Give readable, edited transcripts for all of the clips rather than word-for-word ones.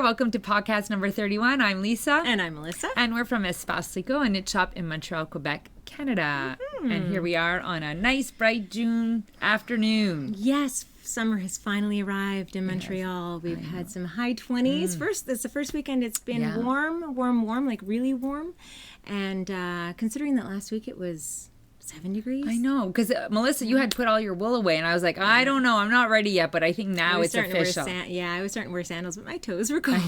Welcome to podcast number 31. I'm Lisa. And I'm Melissa. And we're from Espace Tricot, a knit shop in Montreal, Quebec, Canada. Mm-hmm. And here we are on a nice, bright June afternoon. Yes, summer has finally arrived in Montreal. We've had some high 20s. It's the first weekend it's been warm, like really warm. And considering that last week it was 7 degrees. I know, because Melissa, you had put all your wool away, and I was like, I don't know, I'm not ready yet, but I think now it's official. I was starting to wear sandals, but my toes were cold.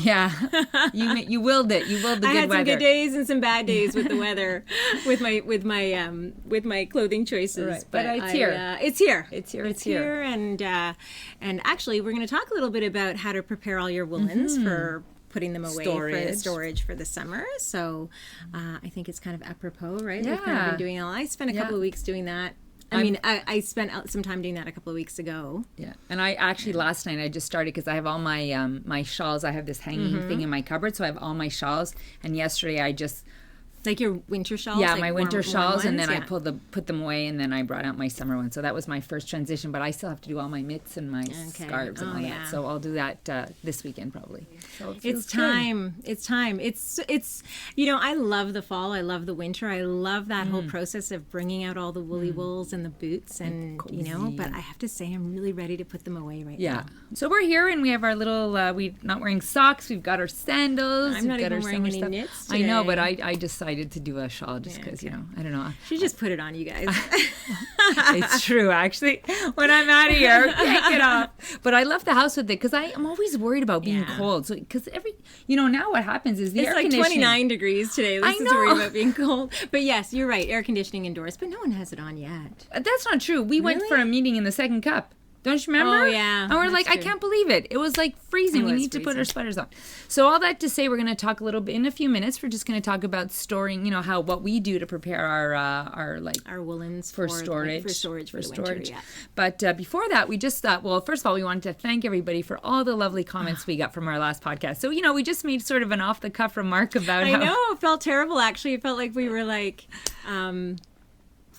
You willed it. You willed the good weather. I had some good days and some bad days with the weather, with my clothing choices. Right. But it's here. It's here, and actually, we're going to talk a little bit about how to prepare all your woolens for putting them away for storage for the summer. So I think it's kind of apropos, right? Yeah. We've kind of been doing I spent a couple of weeks doing that. I spent some time doing that a couple of weeks ago. Yeah. And I actually, last night, I just started because I have all my my shawls. I have this hanging thing in my cupboard, so I have all my shawls. And yesterday I just... Like your winter shawls? Yeah, like my winter shawls, and then I put them away, and then I brought out my summer ones. So that was my first transition, but I still have to do all my mitts and my scarves and all that. So I'll do that this weekend probably. So it's time. It's time. It's I love the fall. I love the winter. I love that whole process of bringing out all the woolly wools and the boots and but I have to say I'm really ready to put them away now. Yeah. So we're here and we have our little we're not wearing socks. We've got our sandals. I'm not even wearing any knits today. I know, but I decided to do a shawl just because, I don't know. She just put it on, you guys. It's true, actually. When I'm out of here, take it off. But I left the house with it because I'm always worried about being cold. So because now what happens is the air conditioning. It's like 29 degrees today. Lisa's worried about being cold. But yes, you're right. Air conditioning indoors, but no one has it on yet. That's not true. We went for a meeting in the second cup. Don't you remember? Oh, yeah. And we're like, true. I can't believe it. It was like freezing. We need to put our sweaters on. So all that to say, we're going to talk a little bit in a few minutes. We're just going to talk about storing, what we do to prepare our woolens for storage. For storage for the winter, yeah. But before that, we just thought, well, first of all, we wanted to thank everybody for all the lovely comments we got from our last podcast. So, we just made sort of an off-the-cuff remark about I know. It felt terrible, actually. It felt like we were like...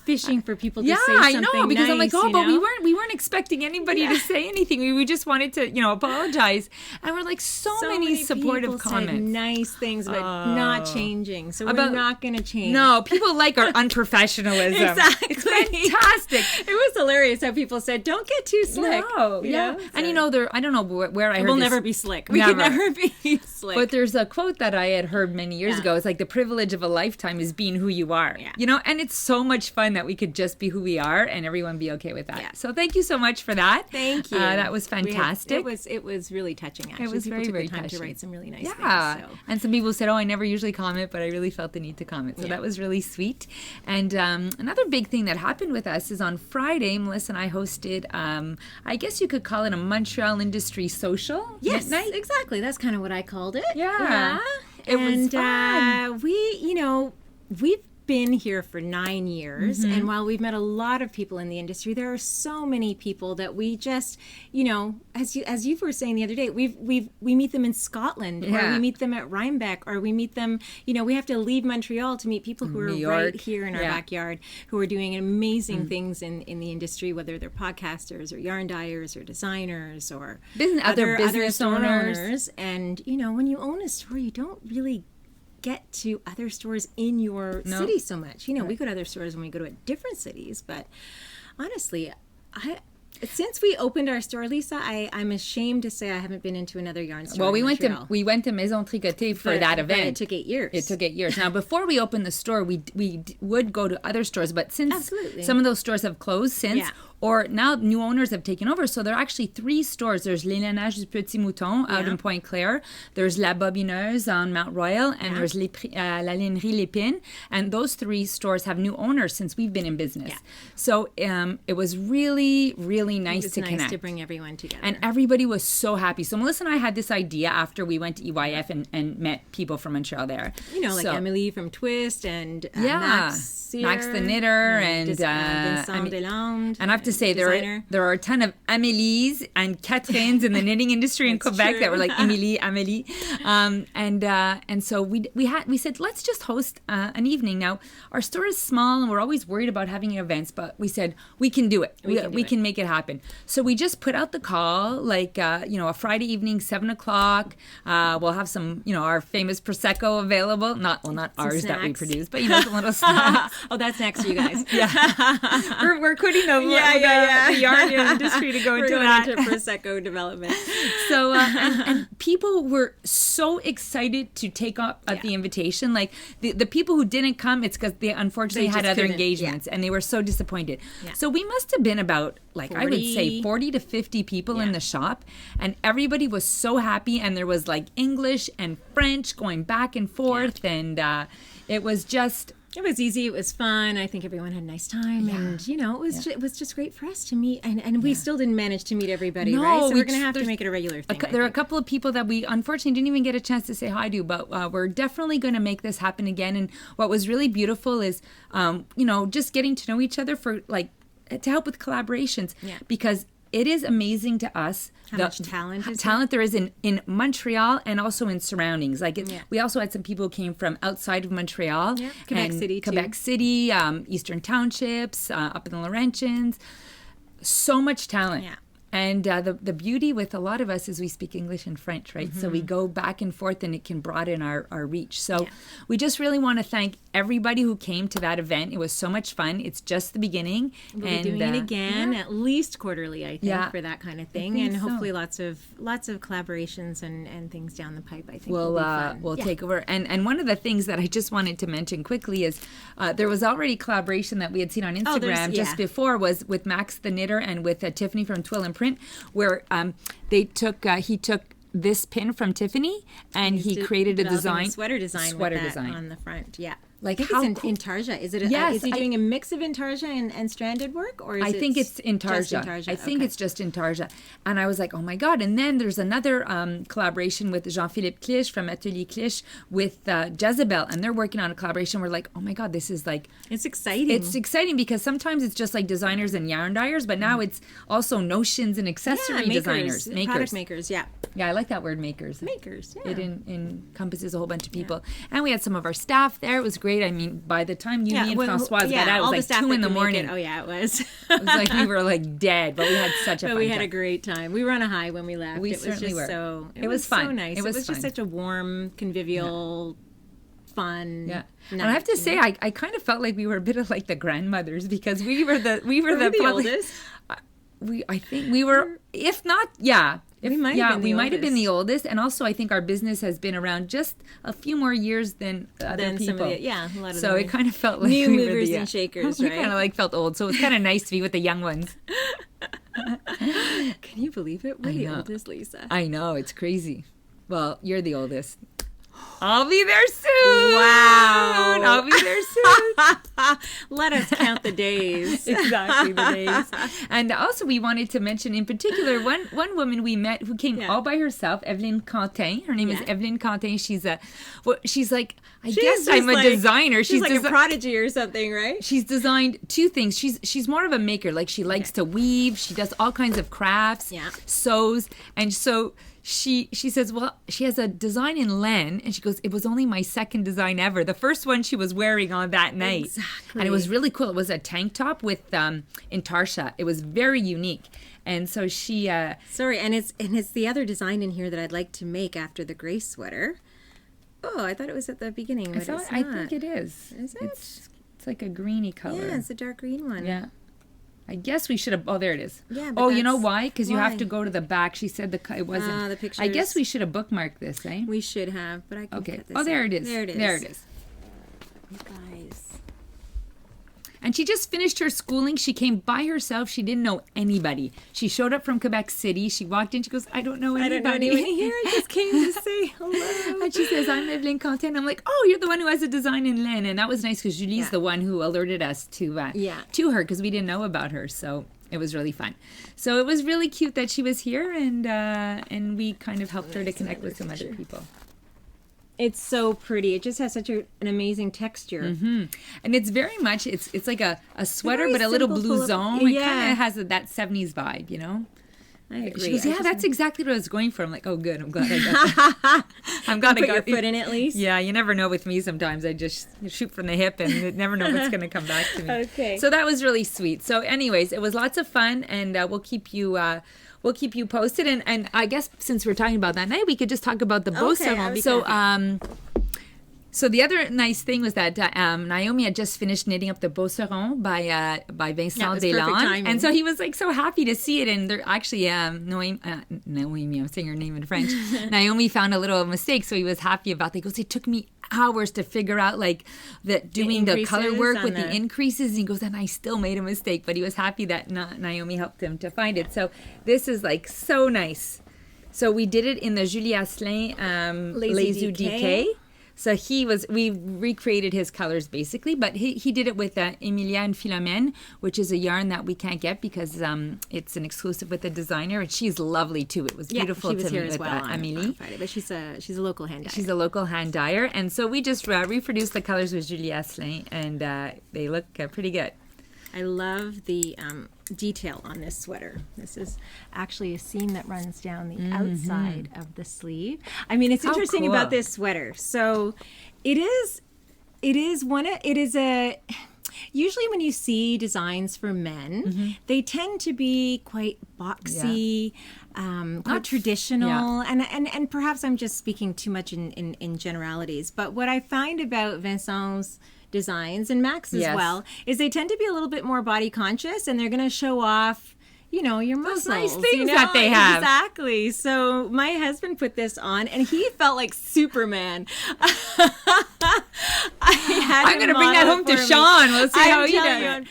fishing for people to say something nice. Yeah, I know, because I'm like, but we weren't expecting anybody to say anything. We just wanted to, apologize. And we're like, so many supportive comments. Said nice things about not changing. So we're not going to change. No, people like our unprofessionalism. Exactly. It's fantastic. It was hilarious how people said, don't get too slick. No, yeah. And I don't know where I heard We'll this. never be slick. We can never be slick. But there's a quote that I had heard many years ago. It's like, the privilege of a lifetime is being who you are. Yeah. And it's so much fun that we could just be who we are and everyone be okay with that. Yeah. So thank you so much for that. Thank you. That was fantastic. It was really touching, actually. It was people very took the time touching. to write some really nice things. So. And some people said, I never usually comment, but I really felt the need to comment. So that was really sweet. And another big thing that happened with us is on Friday, Melissa and I hosted, I guess you could call it a Montreal Industry Social. Yes, night. Exactly. That's kind of what I called it. Yeah. It was fun. We've been here for 9 years, and while we've met a lot of people in the industry, there are so many people that we just, as you were saying the other day, we meet them in Scotland, or we meet them at Rhinebeck, or we meet them, we have to leave Montreal to meet people who are right here in our backyard, who are doing amazing things in the industry, whether they're podcasters or yarn dyers or designers or other business owners. And when you own a store, you don't really get to other stores in your city so much. We go to other stores when we go to different cities, but honestly, since we opened our store, Lisa, I'm ashamed to say I haven't been into another yarn store. Well, we went to Maison Tricotée for that event. But it took 8 years. It took 8 years. Now, before we opened the store, we would go to other stores, but since some of those stores have closed since, or now new owners have taken over, so there are actually 3 stores. There's Les Lainages du Petit Mouton out in Pointe Claire. There's La Bobineuse on Mount Royal, and there's La Linerie Lépine. And those 3 stores have new owners since we've been in business. Yeah. So it was really, really nice to connect. To bring everyone together. And everybody was so happy. So Melissa and I had this idea after we went to EYF and met people from Montreal there. Like Emily from Twist and Max the Knitter and Vincent Deland. And I have to to say there are a ton of Amélie's and Catherine's in the knitting industry in Quebec that were like Amélie. And so we said, let's just host an evening. Now, our store is small and we're always worried about having events, but we said, we can do it. We can make it happen. So we just put out the call, like, a Friday evening, 7:00. We'll have some, our famous Prosecco available. Not ours that we produce, but, some little snacks. Oh, that's next for you guys. Yeah. We're quitting the yarn industry to go into that. Into Prosecco development. So, and people were so excited to take up the invitation. Like, the people who didn't come, it's because they unfortunately had other engagements and they were so disappointed. Yeah. So we must have been about, like, 40. I would say 40 to 50 people in the shop, and everybody was so happy, and there was like English and French going back and forth, and it was just... It was easy. It was fun. I think everyone had a nice time, and it was just great for us to meet. And we still didn't manage to meet everybody, right? So we're going to have to make it a regular thing. There are a couple of people that we unfortunately didn't even get a chance to say hi to, but we're definitely going to make this happen again. And what was really beautiful is, just getting to know each other to help with collaborations, because it is amazing to us how much talent there is in Montreal and also in surroundings. We also had some people who came from outside of Montreal, Quebec City, Eastern Townships, up in the Laurentians. So much talent. Yeah. And the beauty with a lot of us is we speak English and French, right? Mm-hmm. So we go back and forth, and it can broaden our reach. So we just really want to thank everybody who came to that event. It was so much fun. It's just the beginning. We'll be doing it again, at least quarterly, I think, for that kind of thing. And hopefully lots of collaborations and things down the pipe, I think we'll take over. And one of the things that I just wanted to mention quickly is there was already collaboration that we had seen on Instagram just before, was with Max the Knitter and with Tiffany from Twill and Print, where he took this pin from Tiffany and he created a design, sweater design on the front. Yeah. Like, I think it's intarsia. Is it? Is he doing a mix of intarsia and stranded work, or is I think it's intarsia. I think it's just intarsia. And I was like, oh my god! And then there's another collaboration with Jean-Philippe Clich from Atelier Clich with Jezebel, and they're working on a collaboration. We're like, oh my god, this is like, it's exciting. It's exciting because sometimes it's just like designers and yarn dyers, but now it's also notions and accessory designers, product makers. Yeah, I like that word, makers. Makers. Yeah. It encompasses a whole bunch of people, and we had some of our staff there. It was great. I mean, by the time you and Françoise got out, it was like 2 a.m. Oh, yeah, it was. It was like we were like dead, but we had such a fun time. We had a great time. We were on a high when we left. We certainly were. It was fun. So nice. It was just such a warm, convivial, fun. Yeah. And I have to say, I kind of felt like we were a bit of like the grandmothers, because we were the oldest. I think we were, if not, we might have been the oldest, and also I think our business has been around just a few more years than other people. A lot of so it kind of felt like new movers and shakers, right? We kind of like felt old, so it was kind of nice to be with the young ones. Can you believe it? We're the oldest, Lisa. I know, it's crazy. Well, you're the oldest. I'll be there soon. Wow. I'll be there soon. Let us count the days. Exactly, the days. And also we wanted to mention in particular one woman we met who came all by herself, Evelyne Quentin. Her name is Evelyne Quentin. She's like, I guess I'm a designer. She's like a prodigy or something, right? She's designed 2 things. She's more of a maker. Like, she likes to weave. She does all kinds of crafts, sews. And so she says, well, she has a design in Len, and she goes, it was only my second design ever. The first one she was wearing on that night. Exactly. And it was really cool. It was a tank top with intarsia. It was very unique. And so she and it's the other design in here that I'd like to make after the gray sweater. Oh, I thought it was at the beginning, but it's not. I think it is. Is it? It's like a greeny color. Yeah, it's a dark green one. Yeah. I guess we should have. Oh, there it is. Yeah. But you know why? Because you have to go to the back. She said it wasn't. The pictures. I guess we should have bookmarked this, eh? We should have, but I can cut this there out. it is. There it is. There it is. You guys. And she just finished her schooling. She came by herself. She didn't know anybody. She showed up from Quebec City. She walked in. She goes, I don't know anybody. I don't know anyone here. I just came to say hello. And she says, I'm Evelyne Quentin. I'm like, oh, you're the one who has a design in Len. And that was nice because Julie's the one who alerted us to her because we didn't know about her. So it was really fun. So it was really cute that she was here, and we kind of helped her to connect with some other people. It's so pretty. It just has such an amazing texture. Mm-hmm. And it's very much, it's like a sweater, but a little blouson. It kind of has that 70s vibe, you know? I agree. She goes, yeah, that's exactly what I was going for. I'm like, oh, good. I'm glad I got that. I'm glad I got your foot in at least. Yeah, you never know with me sometimes. I just shoot from the hip and you never know what's going to come back to me. Okay. So that was really sweet. So anyways, it was lots of fun, and we'll keep you posted. And I guess since we're talking about that night, we could just talk about the beau sarong. So the other nice thing was that Naomi had just finished knitting up the beau sarong by Vincent Deslandes, and so he was like so happy to see it. And they're actually Naomi, I'm saying her name in French. Naomi found a little mistake, so he was happy about that. He goes, it took me hours to figure out like that doing the color work with the increases. And he goes, and I still made a mistake, but he was happy that Naomi helped him to find it. So this is like so nice. So we did it in the Julie Asselin Les Udike. So we recreated his colors basically, but he did it with Emilia and Philomene, which is a yarn that we can't get because it's an exclusive with the designer, and she's lovely too. It was beautiful to meet with Amélie. But she's a local hand dyer. She's a local hand dyer, and so we just reproduced the colors with Julie Asselin, and they look pretty good. I love the detail on this sweater. This is actually a seam that runs down the outside of the sleeve. I mean, it's interesting about this sweater. So it is usually when you see designs for men, they tend to be quite boxy, quite traditional, and perhaps I'm just speaking too much in generalities. But what I find about Vincent's designs and Max as well is they tend to be a little bit more body conscious, and they're going to show off, you know, your muscles. Those nice things that they have. Exactly. So my husband put this on, and he felt like Superman. I'm going to bring that home to Sean. We'll see how he does.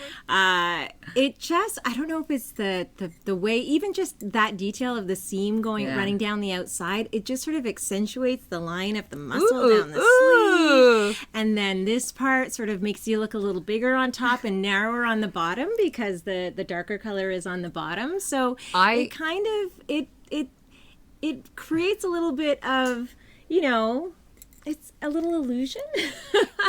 It just, I don't know if it's the way, even just that detail of the seam running down the outside, it just sort of accentuates the line of the muscle down the sleeve. And then this part sort of makes you look a little bigger on top and narrower on the bottom because the darker color is on the bottom. So it kind of, it creates a little bit of, you know, it's a little illusion.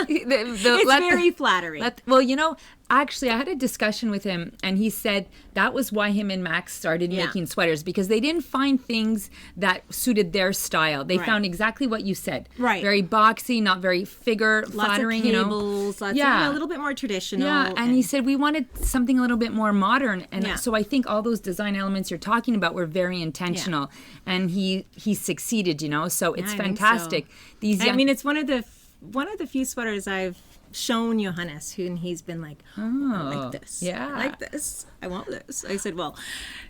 It's very flattering. Well, you know, actually, I had a discussion with him, and he said that was why him and Max started making sweaters, because they didn't find things that suited their style. They found exactly what you said. Right. Very boxy, not very flattering, lots of cables, lots of, a little bit more traditional. Yeah, and he said we wanted something a little bit more modern. And so I think all those design elements you're talking about were very intentional. Yeah. And he succeeded, you know, so it's fantastic. I mean, it's one of the few sweaters I've shown Johannes, and he's been like, I like this. Yeah. I like this. I want this. I said, well,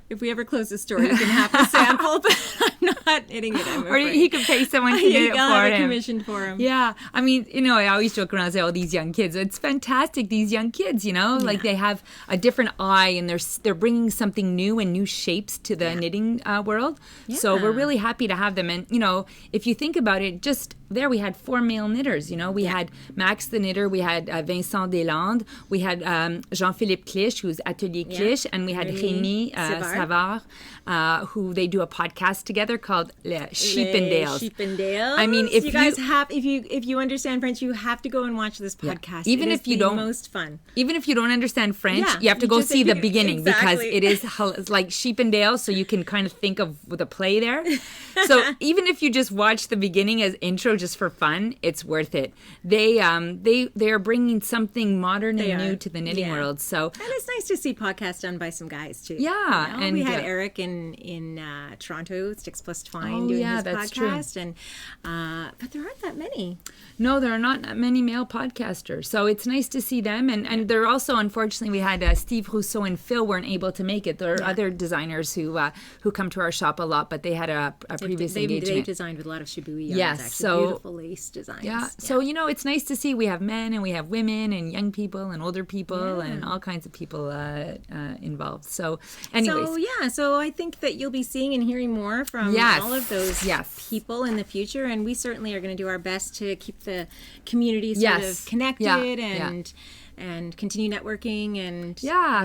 if we ever close the store, you can have a sample, but I'm not knitting it. I'm afraid. Or he could pay someone to knit it for him. Commissioned for him. Yeah. I mean, you know, I always joke around and say, oh, these young kids. It's fantastic, these young kids, you know? Like they have a different eye, and they're bringing something new and new shapes to the knitting world. Yeah. So we're really happy to have them. And, you know, if you think about it, just there we had 4 male knitters, you know? We had Max the knitter, we had Vincent Deslandes, we had Jean-Philippe Clich, who's Atelier Clich, and we had Rémi Savard, who they do a podcast together called Les Chippendales. Chippendales. I mean, if you guys if you understand French, you have to go and watch this podcast. Even it if you the don't, most fun. Even if you don't understand French, you have to go see the beginning because it is like Chippendales, so you can kind of think of with a play there. So even if you just watch the beginning as intro just for fun, it's worth it. They are bringing something modern and new to the knitting world. So and it's nice to see podcasts done by some guys too. Yeah, you know? And we had Eric in Toronto, Sticks Plus Twine, doing his podcast, true. And but there aren't that many. No, there are not that many male podcasters, so it's nice to see them. And they're also, unfortunately, we had Steve Rousseau and Phil weren't able to make it. There are other designers who come to our shop a lot, but they had a previous engagement. They designed with a lot of Shibui yarns, actually. So beautiful lace designs. Yeah, so you know, it's nice to see we have men and we have women and young people and older people and all kinds of people involved. So, anyways. So I think that you'll be seeing and hearing more from all of those people in the future, and we certainly are going to do our best to keep the community sort of connected and continue networking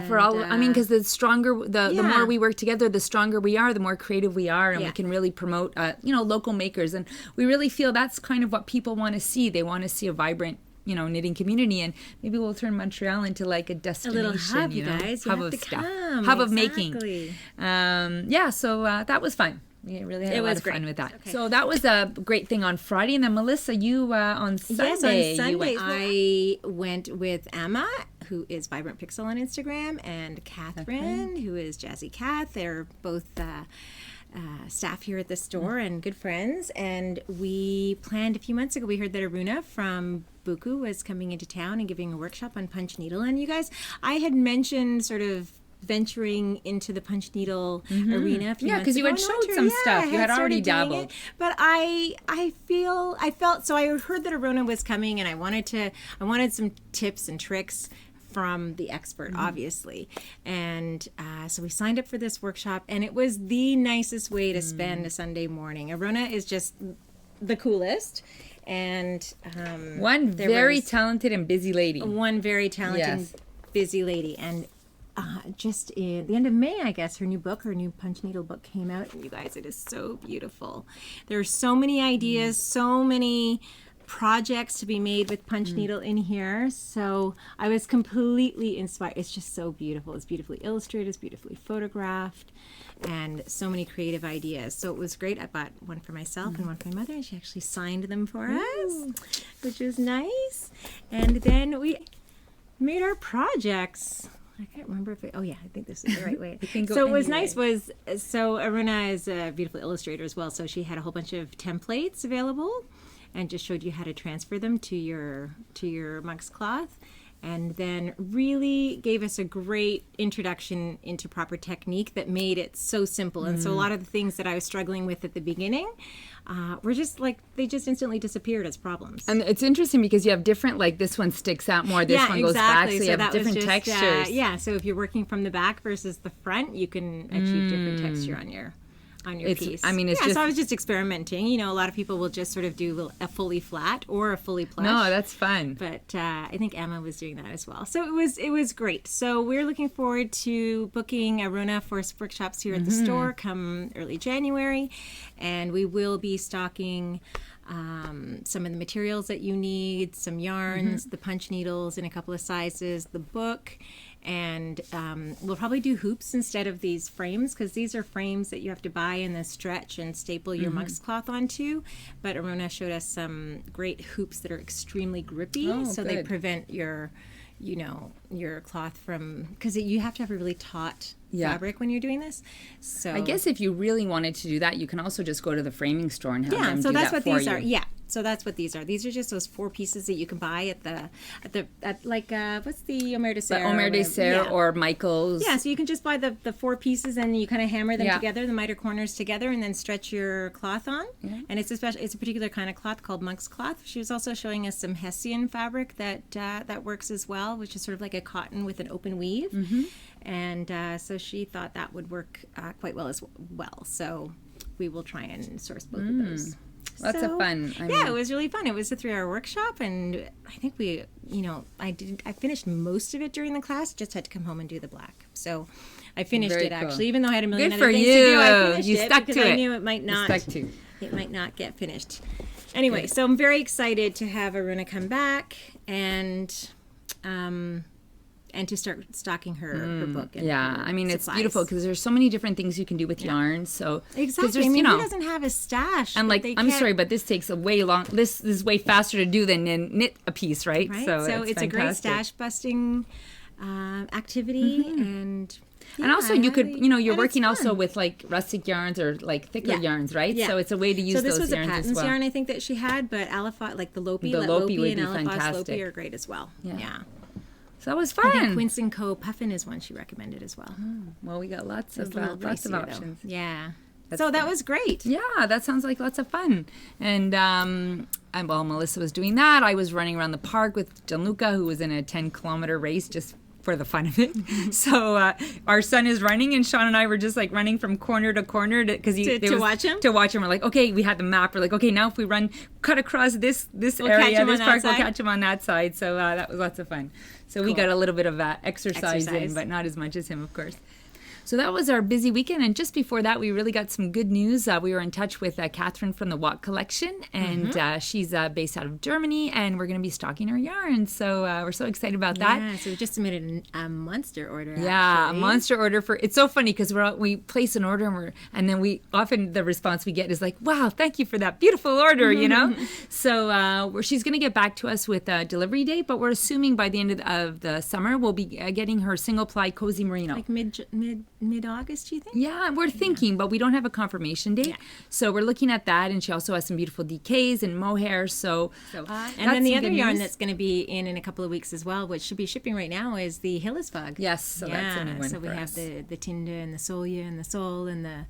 for all, I mean, because the stronger, the more we work together, the stronger we are, the more creative we are, and we can really promote, local makers. And we really feel that's kind of what people want to see. They want to see a vibrant, knitting community, and maybe we'll turn Montreal into like a destination. A little hub, you guys. You have to come. Hub of making. So that was fun. We really had a lot of fun with that. Okay. So that was a great thing on Friday. And then Melissa, you on Sunday. Yes, on Sunday. I went with Emma, who is Vibrant Pixel on Instagram, and Catherine, who is Jazzy Kath. They're both staff here at the store and good friends. And we planned a few months ago, we heard that Aruna from Buku was coming into town and giving a workshop on punch needle. And you guys, I had mentioned sort of venturing into the punch needle arena a few months because you had showed some stuff. You had already dabbled. But I felt so. I heard that Aruna was coming, and I wanted some tips and tricks from the expert, obviously. And so we signed up for this workshop, and it was the nicest way to spend a Sunday morning. Aruna is just the coolest. And one very talented and busy lady. One very talented, busy lady. And just in the end of May, I guess, her new punch needle book came out. And you guys, it is so beautiful. There are so many ideas, so many projects to be made with punch needle in here. So I was completely inspired. It's just so beautiful. It's beautifully illustrated, it's beautifully photographed, and so many creative ideas. So it was great. I bought one for myself and one for my mother, and she actually signed them for us, which was nice. And then we made our projects. I can't remember if I think this is the right way. So what was nice was, Aruna is a beautiful illustrator as well, so she had a whole bunch of templates available and just showed you how to transfer them to your mugs cloth, and then really gave us a great introduction into proper technique that made it so simple. And so a lot of the things that I was struggling with at the beginning were just like, they just instantly disappeared as problems. And it's interesting because you have different, like this one sticks out more, this one goes back, so you have different textures. So if you're working from the back versus the front, you can achieve different texture on your piece. I mean, so I was just experimenting. A lot of people will just sort of do a fully flat or a fully plush. No, that's fun. But I think Emma was doing that as well. So it was great. So we're looking forward to booking Aruna for workshops here at the store come early January, and we will be stocking some of the materials that you need, some yarns, the punch needles in a couple of sizes, the book, and we'll probably do hoops instead of these frames, because these are frames that you have to buy and then stretch and staple your mugs cloth onto. But Aruna showed us some great hoops that are extremely grippy, they prevent your cloth from, because you have to have a really taut fabric when you're doing this. So I guess if you really wanted to do that, you can also just go to the framing store and have them so do that's that what for these you. are. Yeah. So that's what these are. These are just those 4 pieces that you can buy at what's the Omer de Serre? Omer de Serre or Michael's. Yeah, so you can just buy the 4 pieces and you kind of hammer them together, the miter corners together, and then stretch your cloth on. Yeah. And it's a particular kind of cloth called monk's cloth. She was also showing us some Hessian fabric that works as well, which is sort of like a cotton with an open weave. And so she thought that would work quite well as well. So we will try and source both of those. Lots of fun. It was really fun. It was a 3-hour workshop, and I think I finished most of it during the class. Just had to come home and do the black. So I finished it actually, even though I had a million other things to do. I finished it because I knew it might not get finished. Anyway, so I'm very excited to have Aruna come back and to start stocking her book. And I mean, supplies. It's beautiful because there's so many different things you can do with yarns. So exactly, I mean, who doesn't have a stash? And I'm sorry, but this takes this is way faster to do than knit a piece, right? So it's a great stash busting activity, and also you could, you're working also with like rustic yarns or like thicker yarns, right? Yeah. So it's a way to use those yarns as well. So this was a Patton's yarn I think that she had, but Aliphat, like the Lopi and Aliphat's Lopi are great as well. Yeah. So that was fun. I think Quince & Co. Puffin is one she recommended as well. Well, we got lots of options. Though. Yeah. So that was great. Yeah, that sounds like lots of fun. And while Melissa was doing that, I was running around the park with Gianluca, who was in a 10-kilometer race just for the fun of it. So our son is running, and Sean and I were just like running from corner to corner to watch him. To watch him, we're like, okay, we had the map. We're like, okay, now if we cut across this area, this park, we'll catch him on that side. So that was lots of fun. So we got a little bit of exercise in, but not as much as him, of course. So that was our busy weekend. And just before that, we really got some good news. We were in touch with Catherine from the Walk Collection, and she's based out of Germany, and we're going to be stocking her yarn. So we're so excited about that. Yeah, so we just submitted a monster order. Yeah, actually. A monster order for. It's so funny because we place an order and then we often the response we get is like, "Wow, thank you for that beautiful order," you know. So she's going to get back to us with a delivery date, but we're assuming by the end of the summer we'll be getting her single ply cozy merino. Like mid-August, do you think? Yeah, we're thinking, but we don't have a confirmation date. Yeah. So we're looking at that, and she also has some beautiful DKs and mohair. So and then the other yarn that's going to be in a couple of weeks as well, which should be shipping right now, is the Hillesvåg. Yes, so that's a new one. So we have the Tinda and the Solja and the Sol and the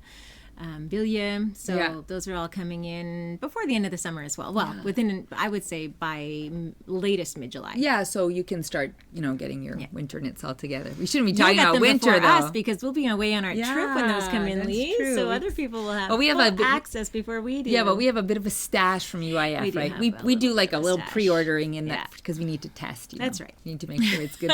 Bilje. So those are all coming in before the end of the summer as well. Well, within, I would say, by latest mid-July. Yeah, so you can start, getting your winter knits all together. We shouldn't be talking about winter, though. Us, because we'll be away on our trip when those come in, Lee. So other people will have access before we do. Yeah, but we have a bit of a stash from UIF, right? We do like a little pre-ordering in that because we need to test. That's right. We need to make sure it's good.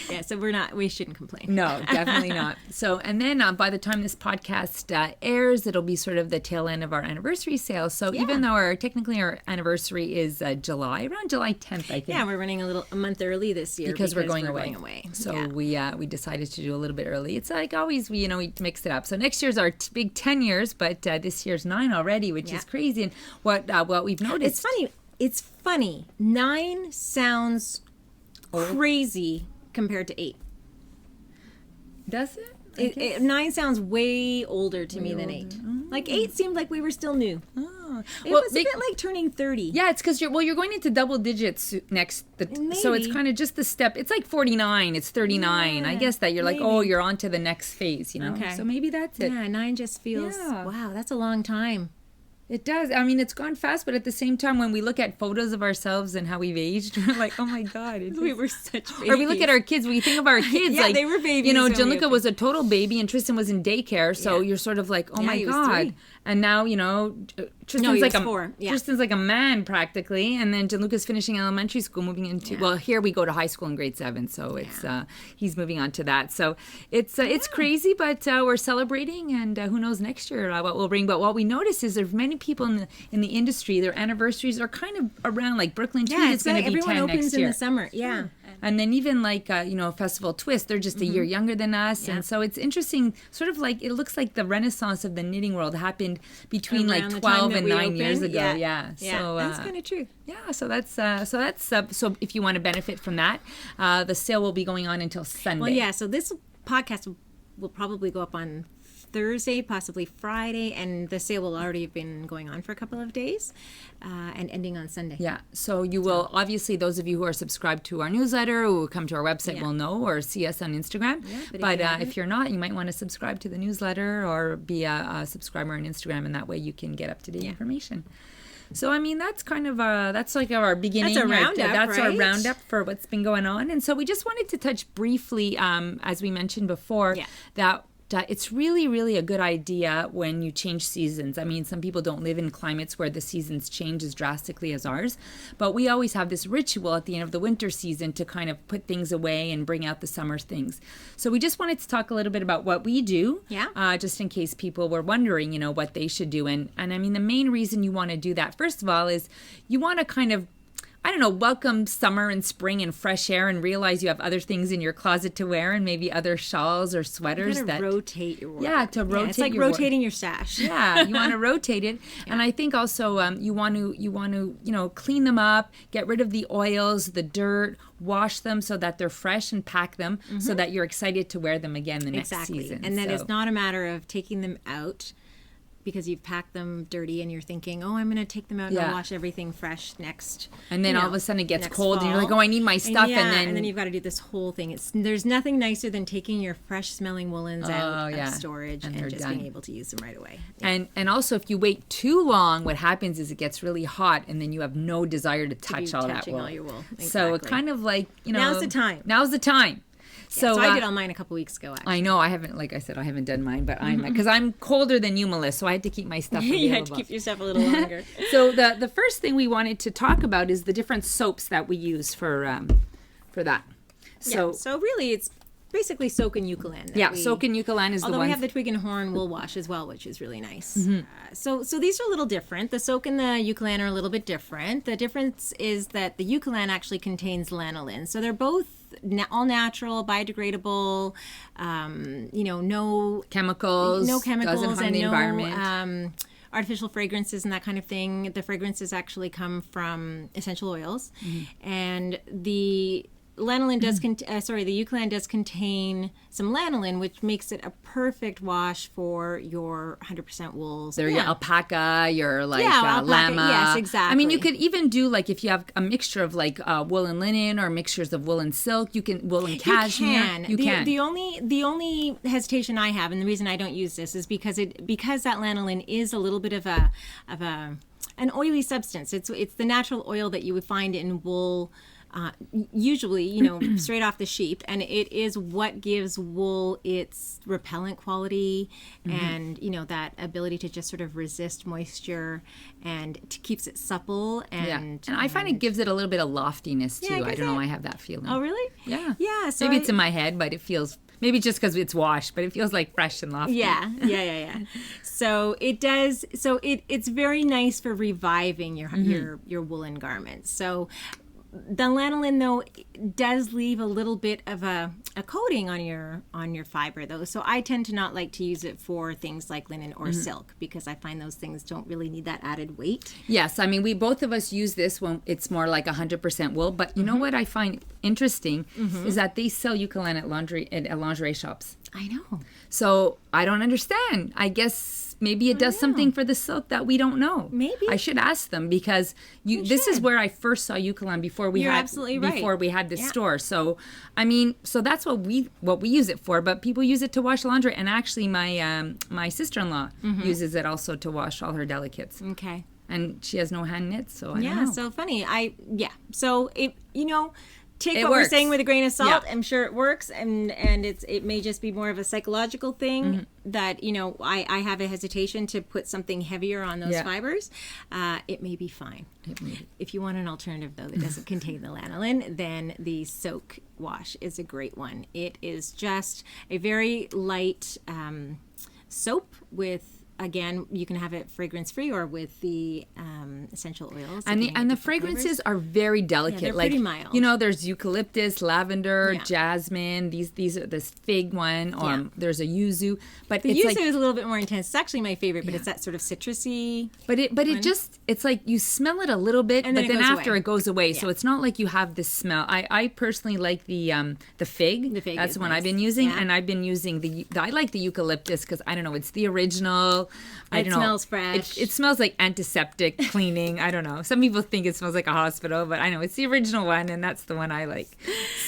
Yeah, so we shouldn't complain. No, definitely not. So, and then by the time this podcast airs, it'll be sort of the tail end of our anniversary sale. So even though technically our anniversary is around July 10th, I think. Yeah, we're running a month early this year because we're going away. So we decided to do a little bit early. It's like always we mix it up. So next year's our big 10 years, but this year's 9 already, which is crazy. And what we've noticed. It's funny. 9 sounds crazy compared to 8. Does it? 9 sounds way older to me than 8. Like 8 seemed like we were still new. It was a bit like turning 30. Yeah, it's because you're going into double digits next. So it's kind of just the step. It's like 49. It's 39. I guess that you're like, you're on to the next phase, Okay. So maybe that's it. Yeah, 9 just feels, wow, that's a long time. It does. I mean, it's gone fast, but at the same time, when we look at photos of ourselves and how we've aged, we're like, oh my God. We were such babies. Or we look at our kids, we think of our kids. Yeah, like, they were babies. Gianluca was a total baby and Tristan was in daycare. So you're sort of like, oh my God. 3. And now, Tristan's like 4. Yeah. Tristan's like a man practically. And then Gianluca's finishing elementary school, moving into, well, here we go to high school in grade 7. So it's, he's moving on to that. So it's crazy, but we're celebrating, and who knows next year what we'll bring. But what we notice is there's many people in the industry, their anniversaries are kind of around, like Brooklyn Tea is going to be 10 next year. Everyone opens in the summer. Yeah. And then even like, Festival Twist, they're just a year younger than us. Yeah. And so it's interesting, sort of like, it looks like the renaissance of the knitting world happened between around like 12 and 9 years ago. Yeah. So that's kind of true. Yeah. So so if you want to benefit from that, the sale will be going on until Sunday. Well, yeah. So this podcast will probably go up on Thursday, possibly Friday, and the sale will already have been going on for a couple of days and ending on Sunday. Yeah, so you will, obviously, those of you who are subscribed to our newsletter or come to our website will know or see us on Instagram. Yeah, but if you're not, you might want to subscribe to the newsletter or be a subscriber on Instagram, and that way you can get up-to-date information. So, I mean, that's kind of that's like our beginning. That's a roundup, That's our roundup for what's been going on. And so we just wanted to touch briefly, as we mentioned before, that it's really, really a good idea when you change seasons. I mean, some people don't live in climates where the seasons change as drastically as ours, but we always have this ritual at the end of the winter season to kind of put things away and bring out the summer things. So we just wanted to talk a little bit about what we do, just in case people were wondering, what they should do. And I mean, the main reason you want to do that, first of all, is you want to kind of welcome summer and spring and fresh air and realize you have other things in your closet to wear and maybe other shawls or sweaters that rotate your wardrobe. Yeah, to rotate. It's like rotating your stash. Yeah, you want to rotate it. Yeah. And I think also you want to clean them up, get rid of the oils, the dirt, wash them so that they're fresh and pack them so that you're excited to wear them again the next season. And then it's not a matter of taking them out because you've packed them dirty and you're thinking, I'm going to take them out and I'll wash everything fresh next. And then all of a sudden it gets cold and you're like, I need my stuff. And then you've got to do this whole thing. There's nothing nicer than taking your fresh smelling woolens out of storage and just being able to use them right away. Yeah. And also if you wait too long, what happens is it gets really hot and then you have no desire to touch all that wool. All your wool. Exactly. So it kind of like, Now's the time. Now's the time. So I did all mine a couple weeks ago, actually. I know. I haven't, like I said, I haven't done mine, but because I'm colder than you, Melissa, so I had to keep my stuff available. You had to keep your stuff a little longer. So the first thing we wanted to talk about is the different soaps that we use for that. So really it's basically soak and eucalyptus. Soak and eucalyptus is the one. Although we have the twig and horn wool wash as well, which is really nice. So these are a little different. The soak and the eucalyptus are a little bit different. The difference is that the eucalyptus actually contains lanolin. So they're both all natural, biodegradable, no chemicals, doesn't harm the environment. Artificial fragrances and that kind of thing. The fragrances actually come from essential oils, and the lanolin does the eucalyptus does contain some lanolin, which makes it a perfect wash for your 100% wools. Your alpaca, your llama. Yes, exactly. I mean, you could even do if you have a mixture of wool and linen or mixtures of wool and silk. You can wool and cashmere. You can. The only hesitation I have, and the reason I don't use this, is because that lanolin is a little bit of an oily substance. It's the natural oil that you would find in wool. Usually, straight off the sheep, and it is what gives wool its repellent quality and, that ability to just sort of resist moisture and keeps it supple. And I find it gives it a little bit of loftiness too. I don't know. I have that feeling. Oh, really? Yeah. Yeah. So maybe it's in my head, but it feels, maybe just because it's washed, but it feels like fresh and lofty. Yeah. So it does. So it's very nice for reviving your woolen garments. So the lanolin, though, does leave a little bit of a coating on your fiber, though. So I tend to not like to use it for things like linen or silk, because I find those things don't really need that added weight. Yes, I mean, both of us use this when it's more like 100% wool. But you know what I find interesting is that they sell eucalyptus at lingerie shops. I know. So I don't understand. I guess maybe it does something for the silk that we don't know. Maybe. I should ask them, because this is where I first saw eucalyptus before we had this store. So I mean, so that's what we use it for. But people use it to wash laundry, and actually my sister-in-law uses it also to wash all her delicates. Okay. And she has no hand knits, so I don't know. So funny. So it take what we're saying with a grain of salt. I'm sure it works, and it may just be more of a psychological thing that I have a hesitation to put something heavier on those fibers. It may be fine. If you want an alternative, though, that doesn't contain the lanolin, then the soak wash is a great one. It is just a very light soap with. Again, you can have it fragrance-free or with the essential oils. And the fragrances are very delicate. They're pretty mild. There's eucalyptus, lavender, jasmine. These are this fig one. There's a yuzu. But the yuzu is a little bit more intense. It's actually my favorite, but it's that sort of citrusy. But it's like you smell it a little bit, but then after it goes away. So it's not like you have this smell. I personally like the fig. The fig. That's the one I've been using, and I've been using I like the eucalyptus because I don't know, it's the original. I don't know. It smells fresh. It smells like antiseptic cleaning. I don't know. Some people think it smells like a hospital, but I know it's the original one, and that's the one I like.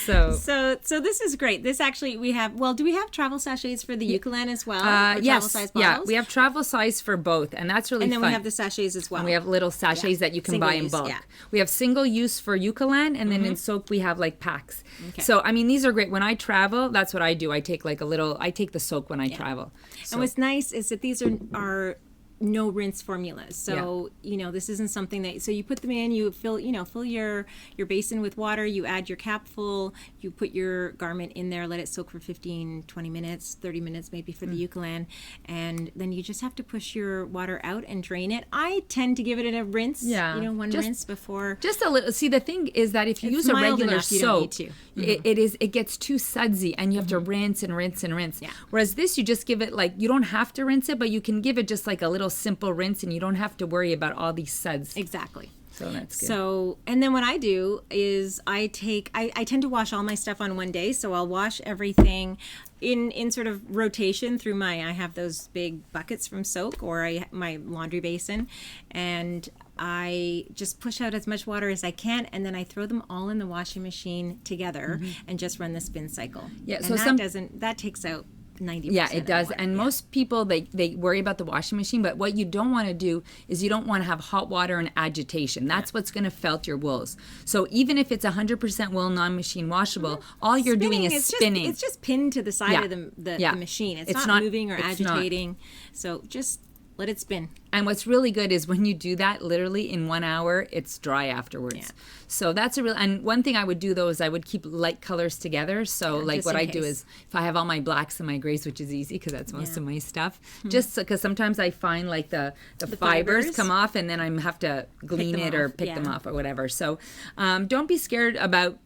So this is great. This actually we have. Well, do we have travel sachets for the eucalyptus as well? Yes. Travel size bottles? We have travel size for both, and that's really fun. And then we have the sachets as well. And we have little sachets that you can buy in bulk. Yeah. We have single use for eucalyptus, and then in soap we have packs. Okay. So I mean, these are great. When I travel, that's what I do. I take I take the soak when I travel. So. And what's nice is that these are no rinse formulas. So, this isn't something that, so you put them in, you fill your basin with water, you add your cap full, you put your garment in there, let it soak for 15, 20 minutes, 30 minutes maybe for the eucalyptus, and then you just have to push your water out and drain it. I tend to give it a rinse, rinse before. Just a little. See, the thing is that if you use a regular soap, it gets too sudsy, and you have to rinse and rinse and rinse. Yeah. Whereas this, you just give it you don't have to rinse it, but you can give it just a little simple rinse, and you don't have to worry about all these suds. Exactly. So that's good. So, and then what I do is I tend to wash all my stuff on one day. So I'll wash everything in sort of rotation through I have those big buckets from soak, or my laundry basin, and I just push out as much water as I can, and then I throw them all in the washing machine together and just run the spin cycle. Yeah. And so that takes out 90%. Yeah, it does. And most people, they worry about the washing machine, but what you don't want to do is you don't want to have hot water and agitation. That's what's going to felt your wools. So even if it's 100% wool non-machine washable, all you're doing is spinning. It's just pinned to the side of the machine. It's not moving or agitating. So just let it spin. And what's really good is when you do that, literally in 1 hour, it's dry afterwards. Yeah. So that's a real, and one thing I would do though is I would keep light colors together. So like what I do is if I have all my blacks and my grays, which is easy because that's most of my stuff, just because sometimes I find like the fibers come off and then I have to glean it or pick them off or whatever. So don't be scared about,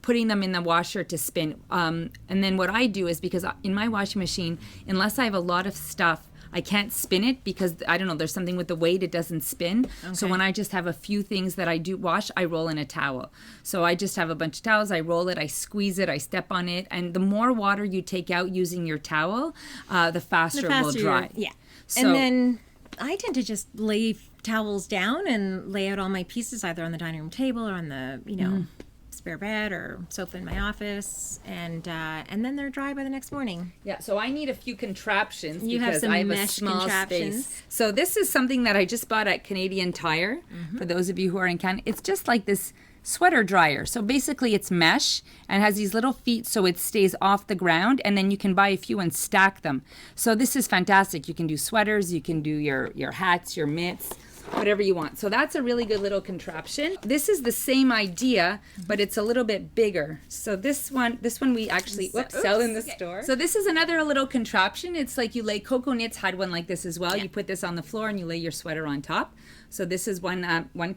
putting them in the washer to spin. And then what I do is because in my washing machine, unless I have a lot of stuff, I can't spin it because, I don't know, there's something with the weight, it doesn't spin. Okay. So when I just have a few things that I do wash, I roll in a towel. So I just have a bunch of towels, I roll it, I squeeze it, I step on it. And the more water you take out using your towel, the faster it will dry. Yeah. So, and then I tend to just lay towels down and lay out all my pieces either on the dining room table or on the, spare bed or sofa in my office, and then they're dry by the next morning. Yeah, so I need a few contraptions because I have mesh a small contraptions. Space. So this is something that I just bought at Canadian Tire. For those of you who are in Canada, it's just like this sweater dryer. So basically it's mesh and has these little feet so it stays off the ground, and then you can buy a few and stack them. So this is fantastic. You can do sweaters, you can do your hats, your mitts, whatever you want. So that's a really good little contraption. This is the same idea, but it's a little bit bigger. So this one we actually sell in the store. So this is another little contraption. It's like you lay Coco Knits had one like this as well. Yeah. You put this on the floor and you lay your sweater on top. So this is one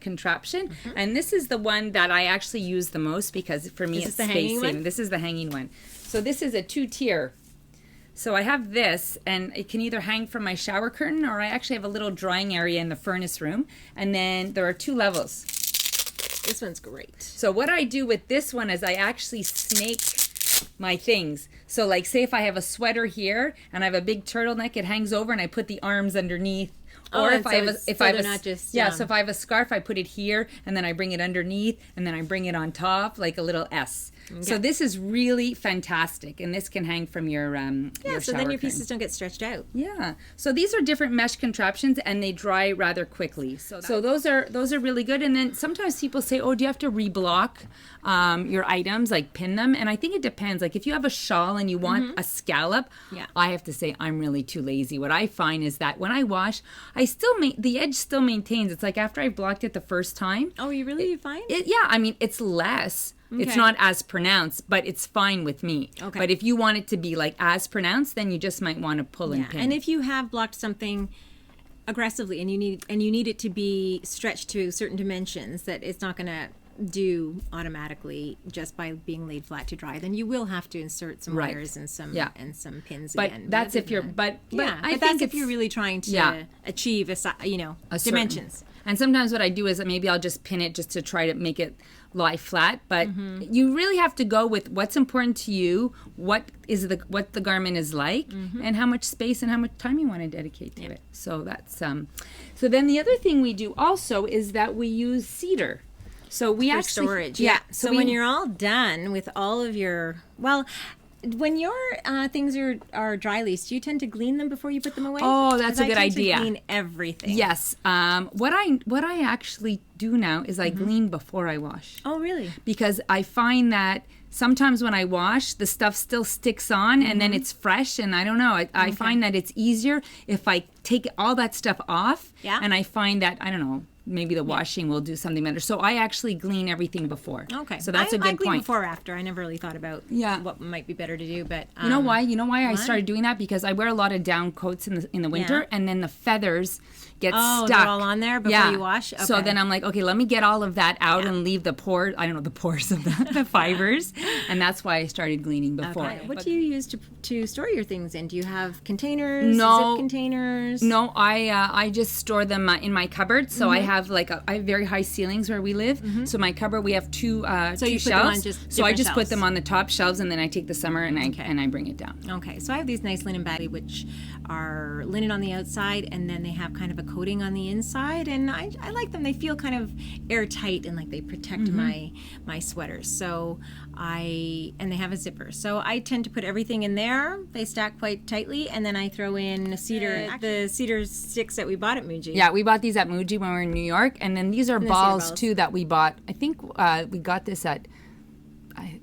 contraption, and this is the one that I actually use the most because for me it's space saving. This is the hanging one. So this is a 2-tier. So I have this, and it can either hang from my shower curtain, or I actually have a little drying area in the furnace room. And then there are 2 levels. This one's great. So what I do with this one is I actually snake my things. So like say if I have a sweater here and I have a big turtleneck, it hangs over and I put the arms underneath. Or if I have a scarf, I put it here and then I bring it underneath and then I bring it on top like a little S. Okay. So this is really fantastic, and this can hang from your so then your pieces don't get stretched out. Yeah. So these are different mesh contraptions, and they dry rather quickly. So those are really good. And then sometimes people say, "Oh, do you have to reblock your items, like pin them?" And I think it depends. Like if you have a shawl and you want a scallop, I have to say I'm really too lazy. What I find is that when I wash, the edge still maintains. It's like after I've blocked it the first time. Oh, you really find? I mean, it's less. Okay. It's not as pronounced, but it's fine with me. Okay. But if you want it to be like as pronounced, then you just might want to pull and pin. And if you have blocked something aggressively and you need it to be stretched to certain dimensions that it's not going to do automatically just by being laid flat to dry, then you will have to insert some wires and some pins but again. That's if you're but I think if you're really trying to achieve a dimensions. And sometimes what I do is maybe I'll just pin it just to try to make it lie flat, but you really have to go with what's important to you, what the garment is like, and how much space and how much time you want to dedicate to it. So that's so then the other thing we do also is that we use cedar. So we for actually storage. So when you're all done with all of your when your things are dry leased, do you tend to glean them before you put them away? Oh, that's a good idea. I glean everything. Yes. What I actually do now is I glean before I wash. Oh, really? Because I find that sometimes when I wash, the stuff still sticks on and then it's fresh, and I don't know. I find that it's easier if I take all that stuff off. Yeah. And I find that, I don't know, maybe the washing will do something better. So I actually glean everything before. Okay. So that's a good I glean point. before or after. I never really thought about what might be better to do, but you know why? I started doing that? Because I wear a lot of down coats in the winter, and then the feathers get stuck. They're all on there before you wash? Okay. So then I'm like, okay, let me get all of that out and leave the pores of the fibers, and that's why I started gleaning before. Okay. What do you use to store your things in? Do you have containers? No. Zip containers? No, I just store them in my cupboard. So I have I have very high ceilings where we live. So my cupboard, we have two you shelves. put them on just so I just shelves. put them on the top shelves, and then I take the summer and I bring it down. Okay, so I have these nice linen bags, which are linen on the outside, and then they have kind of a coating on the inside, and I like them. They feel kind of airtight and like they protect my sweaters. So and they have a zipper. So I tend to put everything in there. They stack quite tightly, and then I throw in the cedar sticks that we bought at Muji. Yeah, we bought these at Muji when we were in New York, and then these are balls too that we bought. I think we got this at